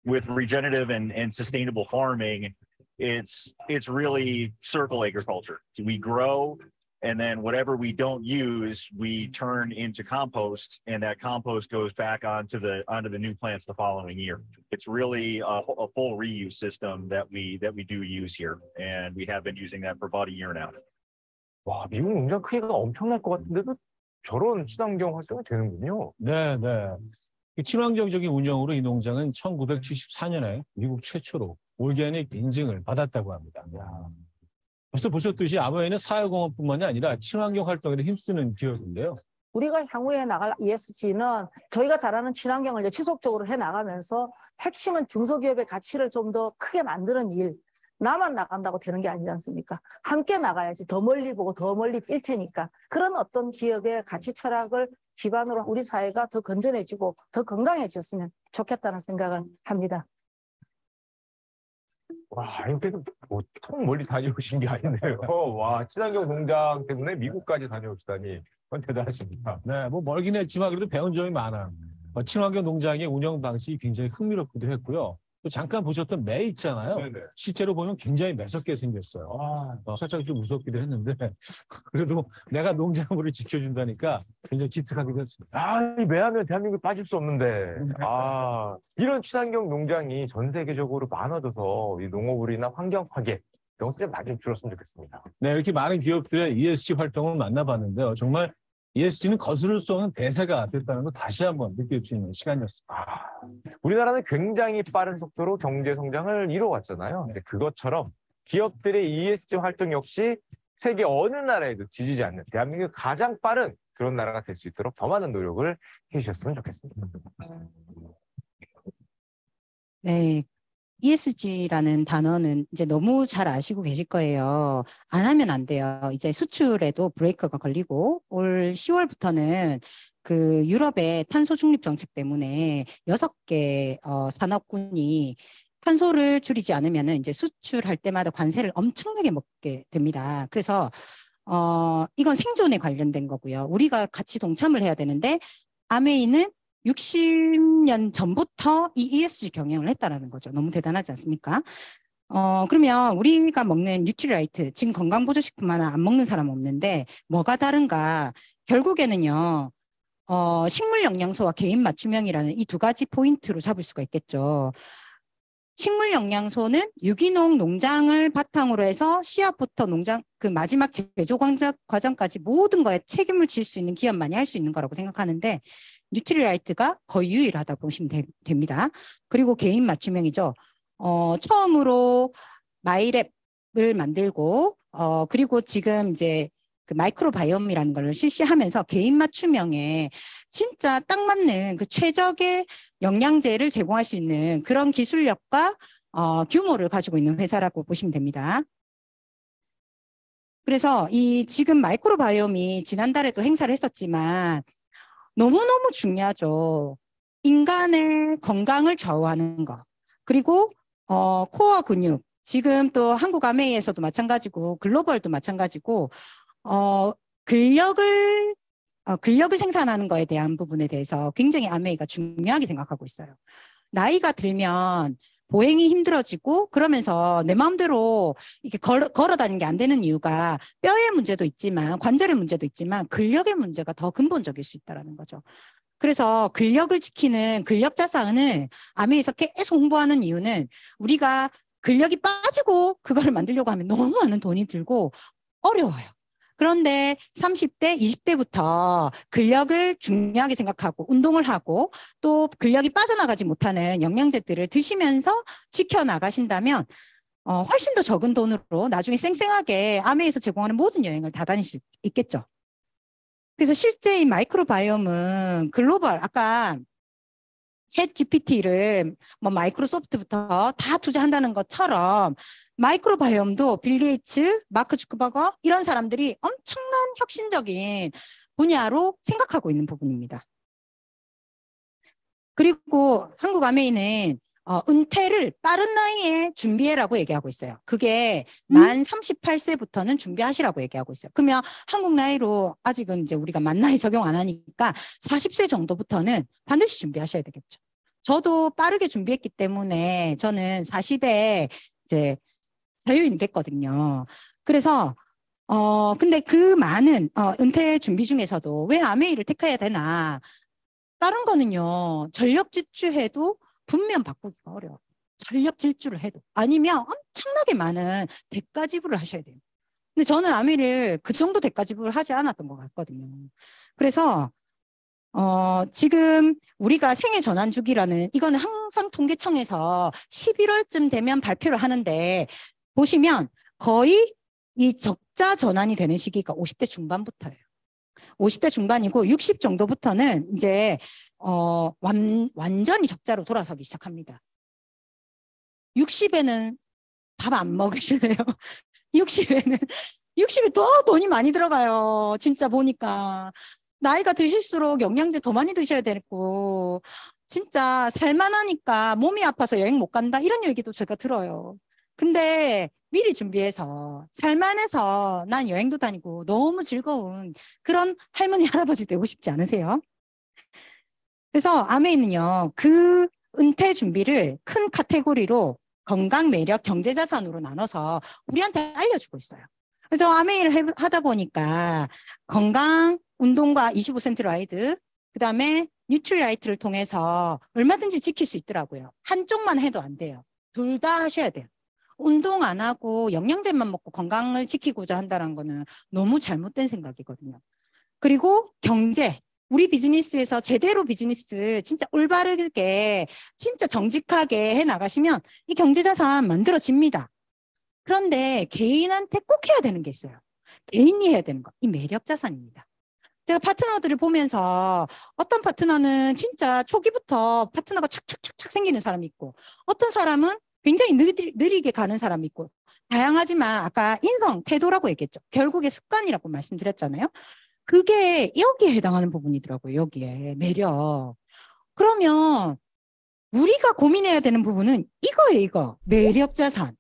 S6: With regenerative and sustainable farming, it's really circle agriculture. We grow, and then whatever we don't use, we turn into compost, and that compost goes back onto the new plants the following year. It's really a full reuse system that we do use here, and we have been using that for about a year now.
S2: 와, 미국 농장 크기가 엄청날 것 같은데도 저런 친환경 활동이 되는군요.
S3: 네, 네. 이 친환경적인 운영으로 이 농장은 1974년에 미국 최초로 올게닉 인증을 받았다고 합니다. 야. 앞서 보셨듯이 아머이는 사회공헌뿐만이 아니라 친환경 활동에도 힘쓰는 기업인데요.
S8: 우리가 향후에 나갈 ESG는 저희가 잘하는 친환경을 이제 지속적으로 해나가면서 핵심은 중소기업의 가치를 좀 더 크게 만드는 일, 나만 나간다고 되는 게 아니지 않습니까? 함께 나가야지 더 멀리 보고 더 멀리 뛸 테니까 그런 어떤 기업의 가치 철학을 기반으로 우리 사회가 더 건전해지고 더 건강해졌으면 좋겠다는 생각을 합니다.
S2: 와, 이렇게 보통 멀리 다녀오신 게 아닌데요. 와, 친환경 농장 때문에 미국까지 다녀오시다니 그건 대단하십니다.
S3: 네, 뭐 멀긴 했지만 그래도 배운 점이 많아요. 친환경 농장의 운영 방식이 굉장히 흥미롭기도 했고요. 또 잠깐 보셨던 매 있잖아요.
S2: 네네.
S3: 실제로 보면 굉장히 매섭게 생겼어요. 살짝 좀 무섭기도 했는데 그래도 내가 농작물을 지켜준다니까 굉장히 기특하기도 했습니다.
S2: 아, 이 매하면 대한민국에 빠질 수 없는데. 아, 이런 친환경 농장이 전 세계적으로 많아져서 이 농업을이나 환경 파괴 이런 것들이 많이 좀 줄었으면 좋겠습니다.
S3: 네, 이렇게 많은 기업들의 ESG 활동을 만나봤는데요. 정말 ESG는 거스를 수 없는 대세가 됐다는 걸 다시 한번 느낄 수 있는 시간이었습니다.
S2: 우리나라는 굉장히 빠른 속도로 경제 성장을 이뤄왔잖아요. 이제 그것처럼 기업들의 ESG 활동 역시 세계 어느 나라에도 뒤지지 않는 대한민국 가장 빠른 그런 나라가 될 수 있도록 더 많은 노력을 해주셨으면 좋겠습니다.
S1: 네. ESG라는 단어는 이제 너무 잘 아시고 계실 거예요. 안 하면 안 돼요. 이제 수출에도 브레이크가 걸리고 올 10월부터는 그 유럽의 탄소 중립 정책 때문에 6개 산업군이 탄소를 줄이지 않으면은 이제 수출할 때마다 관세를 엄청나게 먹게 됩니다. 그래서 이건 생존에 관련된 거고요. 우리가 같이 동참을 해야 되는데 아메이는 60년 전부터 이 ESG 경영을 했다라는 거죠. 너무 대단하지 않습니까? 그러면 우리가 먹는 뉴트리라이트, 지금 건강보조식품 하나 안 먹는 사람 없는데 뭐가 다른가? 결국에는요. 식물 영양소와 개인 맞춤형이라는 이 두 가지 포인트로 잡을 수가 있겠죠. 식물 영양소는 유기농 농장을 바탕으로 해서 씨앗부터 농장 그 마지막 제조 과정까지 모든 거에 책임을 질 수 있는 기업만이 할 수 있는 거라고 생각하는데 뉴트리라이트가 거의 유일하다고 보시면 됩니다. 그리고 개인 맞춤형이죠. 처음으로 마이랩을 만들고 그리고 지금 이제 그 마이크로바이옴이라는 걸 실시하면서 개인 맞춤형에 진짜 딱 맞는 그 최적의 영양제를 제공할 수 있는 그런 기술력과 규모를 가지고 있는 회사라고 보시면 됩니다. 그래서 이 지금 마이크로바이옴이 지난달에도 행사를 했었지만 너무너무 중요하죠. 인간의 건강을 좌우하는 것. 그리고 코어 근육. 지금 또 한국 아메이에서도 마찬가지고 글로벌도 마찬가지고 근력을 생산하는 거에 대한 부분에 대해서 굉장히 아메이가 중요하게 생각하고 있어요. 나이가 들면 보행이 힘들어지고 그러면서 내 마음대로 이렇게 걸어 다니는 게 안 되는 이유가 뼈의 문제도 있지만 관절의 문제도 있지만 근력의 문제가 더 근본적일 수 있다는 거죠. 그래서 근력을 지키는 근력 자산을 아메에서 계속 홍보하는 이유는 우리가 근력이 빠지고 그거를 만들려고 하면 너무 많은 돈이 들고 어려워요. 그런데 30대, 20대부터 근력을 중요하게 생각하고 운동을 하고 또 근력이 빠져나가지 못하는 영양제들을 드시면서 지켜나가신다면 훨씬 더 적은 돈으로 나중에 쌩쌩하게 아메에서 제공하는 모든 여행을 다 다닐 수 있겠죠. 그래서 실제 이 마이크로바이옴은 글로벌, 아까 챗 GPT를 뭐 마이크로소프트부터 다 투자한다는 것처럼 마이크로바이옴도 빌 게이츠, 마크 주크버거 이런 사람들이 엄청난 혁신적인 분야로 생각하고 있는 부분입니다. 그리고 한국 아메이는 은퇴를 빠른 나이에 준비해라고 얘기하고 있어요. 그게 만 38세부터는 준비하시라고 얘기하고 있어요. 그러면 한국 나이로 아직은 이제 우리가 만 나이 적용 안 하니까 40세 정도부터는 반드시 준비하셔야 되겠죠. 저도 빠르게 준비했기 때문에 저는 40에 이제 자유인이 됐거든요. 그래서 근데 그 많은 은퇴 준비 중에서도 왜 아메이를 택해야 되나? 다른 거는요. 전력 질주해도 분명 바꾸기가 어려워요. 전력 질주를 해도. 아니면 엄청나게 많은 대가 지불을 하셔야 돼요. 근데 저는 아메이를 그 정도 대가 지불을 하지 않았던 것 같거든요. 그래서 지금 우리가 생애 전환 주기라는 이거는 항상 통계청에서 11월쯤 되면 발표를 하는데 보시면 거의 이 적자 전환이 되는 시기가 50대 중반부터예요. 50대 중반이고 60 정도부터는 이제 완전히 적자로 돌아서기 시작합니다. 60에는 밥 안 먹으실래요? 60에 더 돈이 많이 들어가요. 진짜 보니까. 나이가 드실수록 영양제 더 많이 드셔야 되고 진짜 살만하니까 몸이 아파서 여행 못 간다 이런 얘기도 제가 들어요. 근데 미리 준비해서 살만해서 난 여행도 다니고 너무 즐거운 그런 할머니 할아버지 되고 싶지 않으세요? 그래서 아메이는요 그 은퇴 준비를 큰 카테고리로 건강, 매력, 경제자산으로 나눠서 우리한테 알려주고 있어요. 그래서 아메이를 하다 보니까 건강, 운동과 25센트 라이드, 그 다음에 뉴트리라이트를 통해서 얼마든지 지킬 수 있더라고요. 한쪽만 해도 안 돼요. 둘 다 하셔야 돼요. 운동 안 하고 영양제만 먹고 건강을 지키고자 한다는 거는 너무 잘못된 생각이거든요. 그리고 경제, 우리 비즈니스에서 제대로 비즈니스 진짜 올바르게 진짜 정직하게 해나가시면 이 경제자산 만들어집니다. 그런데 개인한테 꼭 해야 되는 게 있어요. 개인이 해야 되는 거. 이 매력자산입니다. 제가 파트너들을 보면서 어떤 파트너는 진짜 초기부터 파트너가 착착착착 생기는 사람이 있고 어떤 사람은 굉장히 느리게 가는 사람이 있고 다양하지만 아까 인성, 태도라고 얘기했죠. 결국에 습관이라고 말씀드렸잖아요. 그게 여기에 해당하는 부분이더라고요. 여기에 매력. 그러면 우리가 고민해야 되는 부분은 이거예요. 이거. 매력자산.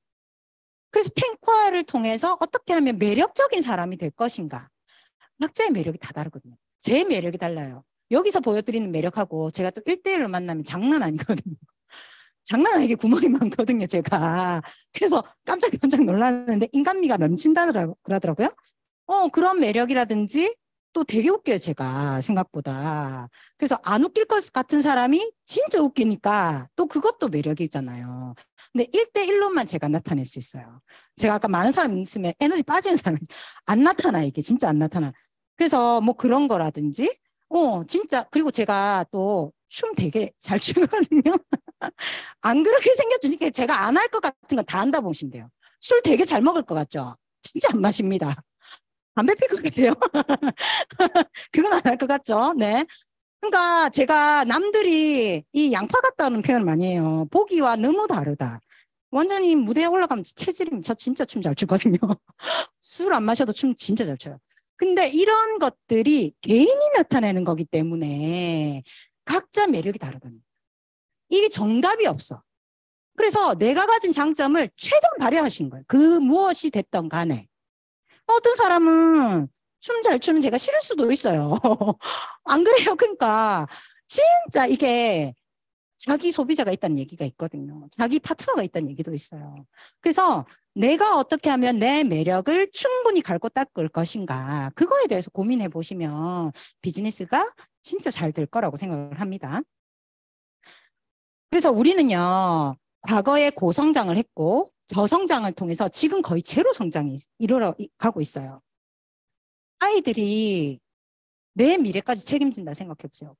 S1: 그래서 탱과를 통해서 어떻게 하면 매력적인 사람이 될 것인가. 각자의 매력이 다 다르거든요. 제 매력이 달라요. 여기서 보여드리는 매력하고 제가 또 1대1로 만나면 장난 아니거든요. 장난 아니게 구멍이 많거든요, 제가. 그래서 깜짝 놀랐는데 인간미가 넘친다더라고요. 그러더라고요. 그런 매력이라든지 또 되게 웃겨요, 제가 생각보다. 그래서 안 웃길 것 같은 사람이 진짜 웃기니까 또 그것도 매력이잖아요. 근데 1대1로만 제가 나타낼 수 있어요. 제가 아까 많은 사람이 있으면 에너지 빠지는 사람이 안 나타나, 이게 진짜 안 나타나. 그래서 뭐 그런 거라든지, 진짜, 그리고 제가 또 춤 되게 잘 추거든요. 안 그렇게 생겨주니까 제가 안 할 것 같은 건 다 한다 보시면 돼요. 술 되게 잘 먹을 것 같죠? 진짜 안 마십니다. 담배 필 것 같아요. 그건 안 할 것 같죠? 네. 그러니까 제가 남들이 이 양파 같다는 표현을 많이 해요. 보기와 너무 다르다. 완전히 무대에 올라가면 체질이 저 진짜 춤 잘 추거든요. 술 안 마셔도 춤 진짜 잘 춰요. 근데 이런 것들이 개인이 나타내는 거기 때문에 각자 매력이 다르다는 거예요. 이게 정답이 없어. 그래서 내가 가진 장점을 최대한 발휘하신 거예요. 그 무엇이 됐던 간에. 어떤 사람은 춤 잘 추는 제가 싫을 수도 있어요. 안 그래요? 그러니까 진짜 이게 자기 소비자가 있다는 얘기가 있거든요. 자기 파트너가 있다는 얘기도 있어요. 그래서 내가 어떻게 하면 내 매력을 충분히 갈고 닦을 것인가 그거에 대해서 고민해 보시면 비즈니스가 진짜 잘 될 거라고 생각을 합니다. 그래서 우리는요, 과거에 고성장을 했고 저성장을 통해서 지금 거의 제로 성장이 이루어 가고 있어요. 아이들이 내 미래까지 책임진다 생각해보세요.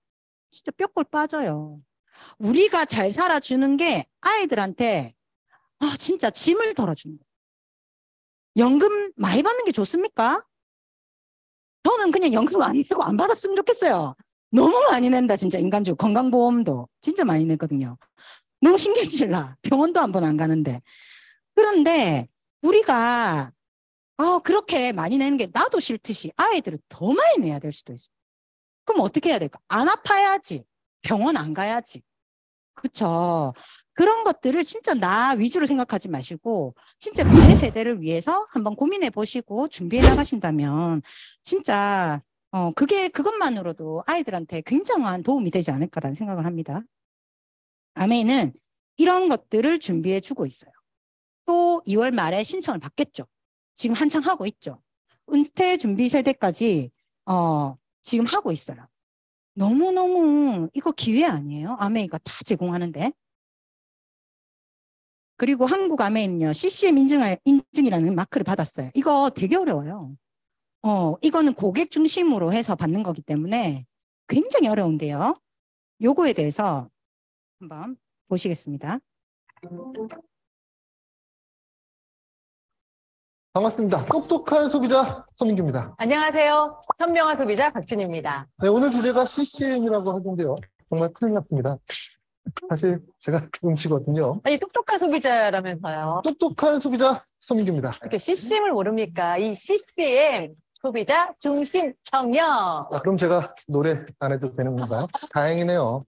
S1: 진짜 뼈골 빠져요. 우리가 잘 살아주는 게 아이들한테 진짜 짐을 덜어주는 거예요. 연금 많이 받는 게 좋습니까? 저는 그냥 연금 안 내고 안 받았으면 좋겠어요. 너무 많이 낸다 진짜. 인간적으로 건강보험도 진짜 많이 냈거든요. 너무 신경질 나. 병원도 한 번 안 가는데. 그런데 우리가 그렇게 많이 내는 게 나도 싫듯이 아이들은 더 많이 내야 될 수도 있어요. 그럼 어떻게 해야 될까? 안 아파야지. 병원 안 가야지. 그렇죠. 그런 것들을 진짜 나 위주로 생각하지 마시고 진짜 미래 세대를 위해서 한번 고민해 보시고 준비해 나가신다면 진짜 그것만으로도 아이들한테 굉장한 도움이 되지 않을까라는 생각을 합니다. 아메이는 이런 것들을 준비해 주고 있어요. 또 2월 말에 신청을 받겠죠. 지금 한창 하고 있죠. 은퇴 준비 세대까지 지금 하고 있어요. 너무너무 이거 기회 아니에요? 아메이가 다 제공하는데. 그리고 한국 아메이는요, CCM 인증이라는 마크를 받았어요. 이거 되게 어려워요. 이거는 고객 중심으로 해서 받는 거기 때문에 굉장히 어려운데요. 요거에 대해서 한번 보시겠습니다.
S9: 반갑습니다. 똑똑한 소비자 서민규입니다.
S10: 안녕하세요. 현명한 소비자 박진입니다.
S9: 네, 오늘 주제가 CCM이라고 하던데요. 정말 큰일 났습니다. 사실 제가 음치거든요.
S10: 아니, 똑똑한 소비자라면서요.
S9: 똑똑한 소비자 서민규입니다.
S10: 어떻게 CCM을 모릅니까? 이 CCM, 소비자 중심 경영.
S9: 그럼 제가 노래 안 해도 되는 건가요? 다행이네요.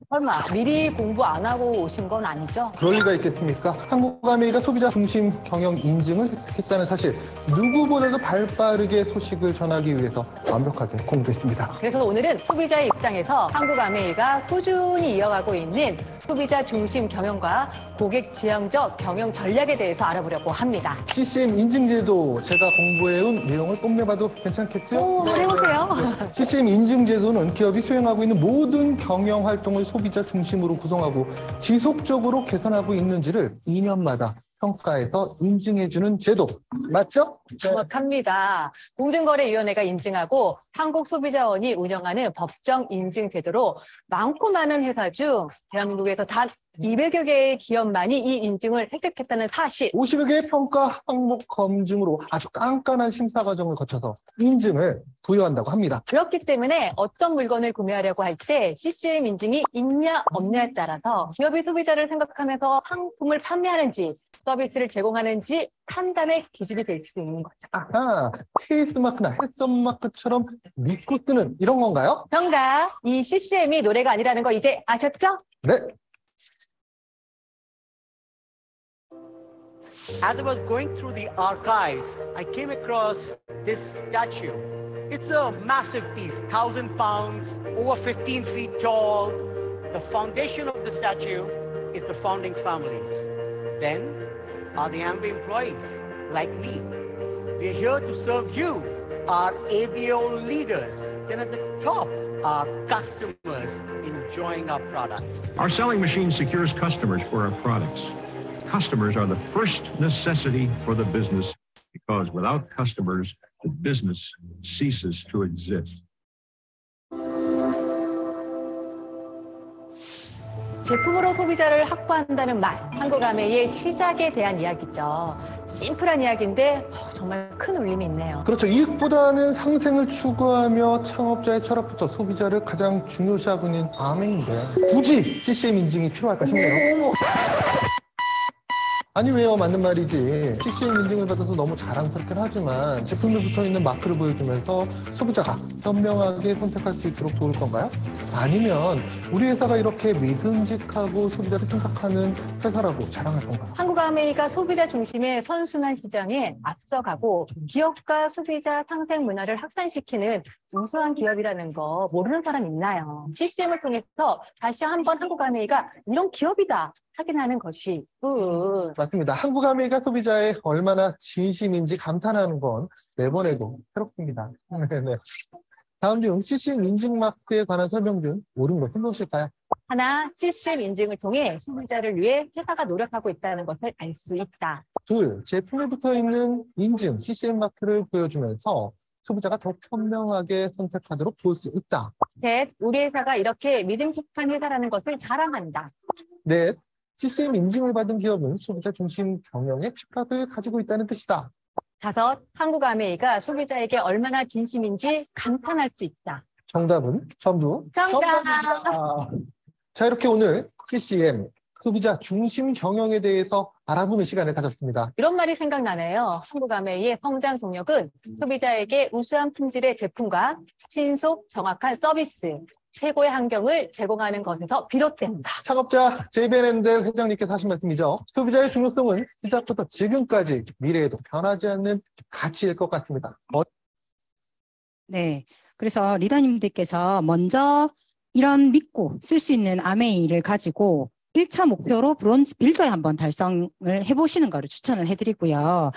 S10: 설마 미리 공부 안 하고 오신 건 아니죠?
S9: 그럴 리가 있겠습니까? 한국아메이가 소비자 중심 경영 인증을 획득했다는 사실, 누구보다도 발빠르게 소식을 전하기 위해서 완벽하게 공부했습니다.
S10: 그래서 오늘은 소비자의 입장에서 한국아메이가 꾸준히 이어가고 있는 소비자 중심 경영과 고객 지향적 경영 전략에 대해서 알아보려고 합니다.
S9: CCM 인증제도 제가 공부해온 내용을 뽐내봐도 괜찮겠죠?
S10: 해보세요.
S9: CCM 인증제도는 기업이 수행하고 있는 모든 경영 활동을 소비자 중심으로 구성하고 지속적으로 개선하고 있는지를 2년마다 평가해서 인증해주는 제도. 맞죠?
S10: 정확합니다. 공정거래위원회가 인증하고 한국소비자원이 운영하는 법정 인증 제도로 많고 많은 회사 중 대한민국에서 단 200여 개의 기업만이 이 인증을 획득했다는 사실.
S9: 50여 개의 평가 항목 검증으로 아주 깐깐한 심사 과정을 거쳐서 인증을 부여한다고 합니다.
S10: 그렇기 때문에 어떤 물건을 구매하려고 할 때 CCM 인증이 있냐 없냐에 따라서 기업이 소비자를 생각하면서 상품을 판매하는지 서비스를 제공하는지 판단의 기준이 될 수 있는 거죠.
S9: 아하, 케이스마크나 햇썸마크처럼 믿고 쓰는 이런 건가요?
S10: 정답! 이 CCM이 노래가 아니라는 거 이제 아셨죠?
S9: 네.
S11: As I was going through the archives, I came across this statue. It's a massive piece, 1,000 pounds, over 15 feet tall. The foundation of the statue is the founding families. Then are the Amway employees, like me. We are here to serve you, our ABO leaders. Then at the top are customers enjoying our products.
S12: Our selling machine secures customers for our products. Customers are the first necessity for the business because without customers, the business ceases to exist.
S10: 제품으로 소비자를 확보한다는 말, 한국아메이의 시작에 대한 이야기죠. 심플한 이야기인데 정말 큰 울림이 있네요.
S9: 그렇죠. 이익보다는 상생을 추구하며 창업자의 철학부터 소비자를 가장 중요시하고 있는 아메이인데 굳이 CCM 인증이 필요할까 싶네요. 아니 왜요? 맞는 말이지. CCM 인증을 받아서 너무 자랑스럽긴 하지만 제품에 붙어있는 마크를 보여주면서 소비자가 현명하게 선택할 수 있도록 도울 건가요? 아니면 우리 회사가 이렇게 믿음직하고 소비자를 생각하는 회사라고 자랑할 건가요?
S10: 한국아메이가 소비자 중심의 선순환 시장에 앞서가고 기업과 소비자 상생 문화를 확산시키는 우수한 기업이라는 거 모르는 사람 있나요? CCM을 통해서 다시 한번 한국아메이가 이런 기업이다 확인하는 것이
S9: 맞습니다. 한국아메이가 소비자에 얼마나 진심인지 감탄하는 건 매번에도 새롭습니다. 네. 다음 중 CCM 인증 마크에 관한 설명 중 옳은 것은 무엇일까요?
S10: 하나, CCM 인증을 통해 소비자를 위해 회사가 노력하고 있다는 것을 알 수 있다.
S9: 둘, 제품에 붙어 있는 인증 CCM 마크를 보여주면서 소비자가 더 현명하게 선택하도록 도울 수 있다.
S10: 셋, 우리 회사가 이렇게 믿음직한 회사라는 것을 자랑한다.
S9: 넷, CCM 인증을 받은 기업은 소비자 중심 경영의 집합을 가지고 있다는 뜻이다.
S10: 다섯, 한국아메이가 소비자에게 얼마나 진심인지 감탄할 수 있다.
S9: 정답은 전부
S10: 정답!
S9: 자, 이렇게 오늘 CCM, 소비자 중심 경영에 대해서 알아보는 시간을 가졌습니다.
S10: 이런 말이 생각나네요. 한국아메이의 성장 동력은 소비자에게 우수한 품질의 제품과 신속 정확한 서비스, 최고의 환경을 제공하는 것에서 비롯된다.
S9: 창업자 JBN엔델 회장님께서 하신 말씀이죠. 소비자의 중요성은 시작부터 지금까지 미래에도 변하지 않는 가치일 것 같습니다.
S1: 네. 그래서 리더님들께서 먼저 이런 믿고 쓸 수 있는 아메이를 가지고 1차 목표로 브론즈 빌더에 한번 달성을 해보시는 거를 추천을 해드리고요.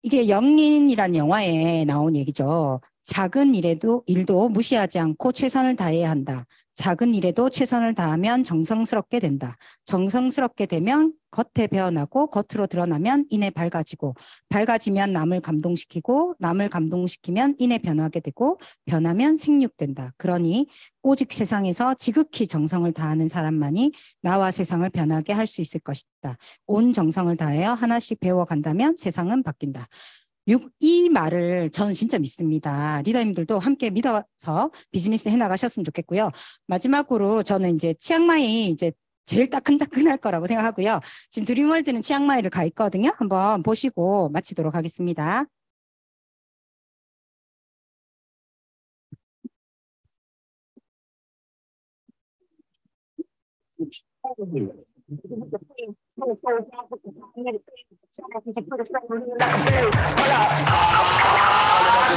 S1: 이게 영린이라는 영화에 나온 얘기죠. 작은 일도 무시하지 않고 최선을 다해야 한다. 작은 일에도 최선을 다하면 정성스럽게 된다. 정성스럽게 되면 겉에 배어나고 겉으로 드러나면 이내 밝아지고 밝아지면 남을 감동시키고 남을 감동시키면 이내 변하게 되고 변하면 생육된다. 그러니 오직 세상에서 지극히 정성을 다하는 사람만이 나와 세상을 변하게 할 수 있을 것이다. 온 정성을 다하여 하나씩 배워간다면 세상은 바뀐다. 이 말을 저는 진짜 믿습니다. 리더님들도 함께 믿어서 비즈니스 해나가셨으면 좋겠고요. 마지막으로 저는 이제 치앙마이 이제 제일 따끈따끈할 거라고 생각하고요. 지금 드림월드는 치앙마이를 가 있거든요. 한번 보시고 마치도록 하겠습니다.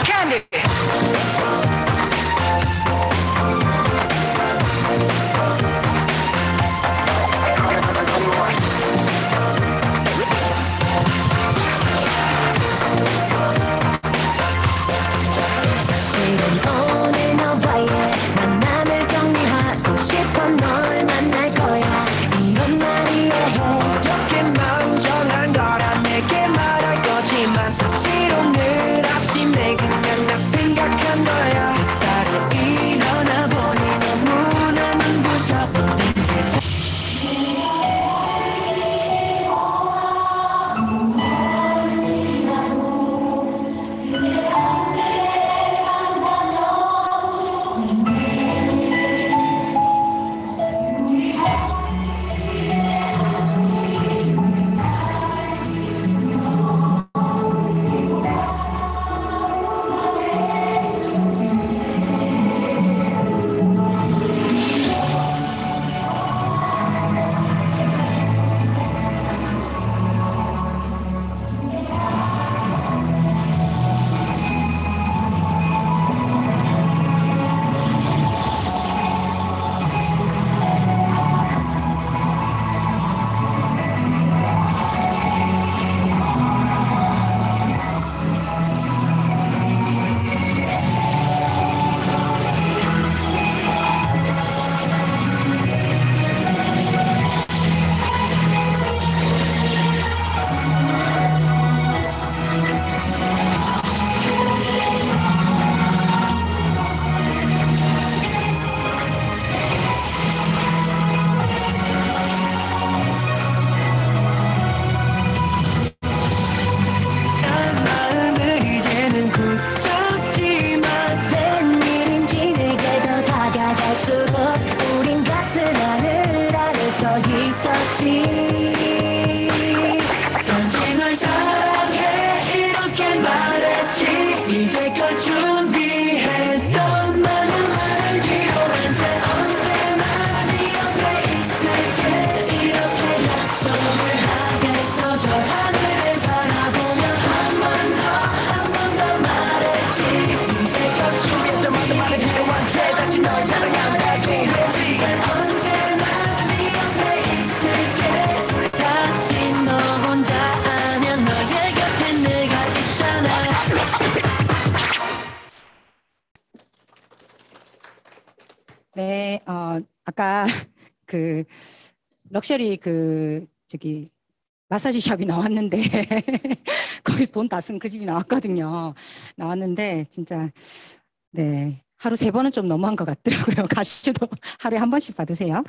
S13: Candy.
S14: 저 하늘을 바라보며 한 번 더 말했지
S1: 네, 아까 그 럭셔리 마사지 샵이 나왔는데 거기 돈 다 쓴 그 집이 나왔거든요. 나왔는데 진짜 네, 하루 3번은 좀 너무한 것 같더라고요. 가시도 하루에 1번씩 받으세요.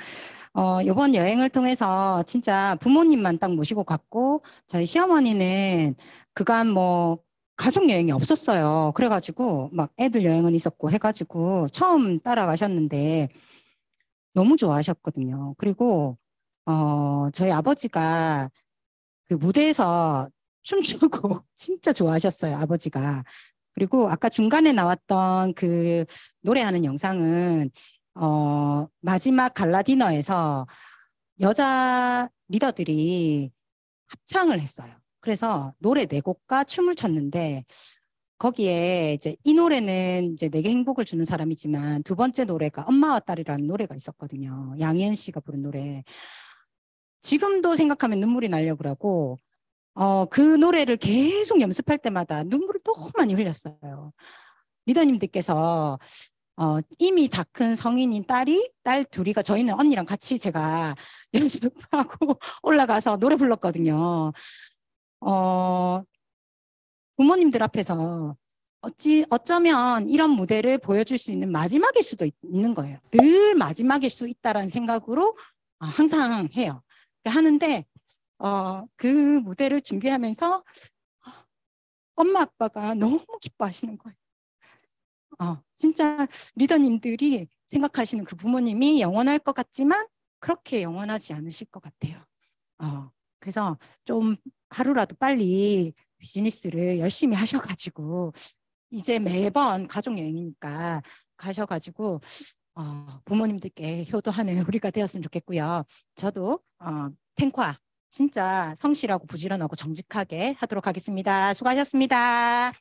S1: 이번 여행을 통해서 진짜 부모님만 딱 모시고 갔고 저희 시어머니는 그간 뭐 가족 여행이 없었어요. 그래가지고 막 애들 여행은 있었고 해가지고 처음 따라가셨는데 너무 좋아하셨거든요. 그리고 저희 아버지가 그 무대에서 춤추고 진짜 좋아하셨어요. 아버지가. 그리고 아까 중간에 나왔던 그 노래하는 영상은 마지막 갈라 디너에서 여자 리더들이 합창을 했어요. 그래서 노래 4곡과 춤을 췄는데 거기에 이제 이 노래는 이제 내게 행복을 주는 사람이지만 두 번째 노래가 엄마와 딸이라는 노래가 있었거든요. 양희은 씨가 부른 노래. 지금도 생각하면 눈물이 나려고 그러고 그 노래를 계속 연습할 때마다 눈물을 너무 많이 흘렸어요. 리더님들께서 이미 다 큰 성인인 딸 둘이가 저희는 언니랑 같이 제가 연습하고 올라가서 노래 불렀거든요. 부모님들 앞에서 어쩌면 이런 무대를 보여줄 수 있는 마지막일 수도 있는 거예요. 늘 마지막일 수 있다라는 생각으로 항상 해요. 하는데 그 무대를 준비하면서 엄마 아빠가 너무 기뻐하시는 거예요. 진짜 리더님들이 생각하시는 그 부모님이 영원할 것 같지만 그렇게 영원하지 않으실 것 같아요. 그래서 좀 하루라도 빨리 비즈니스를 열심히 하셔가지고 이제 매번 가족여행이니까 가셔가지고 부모님들께 효도하는 우리가 되었으면 좋겠고요. 저도 탱과 진짜 성실하고 부지런하고 정직하게 하도록 하겠습니다. 수고하셨습니다.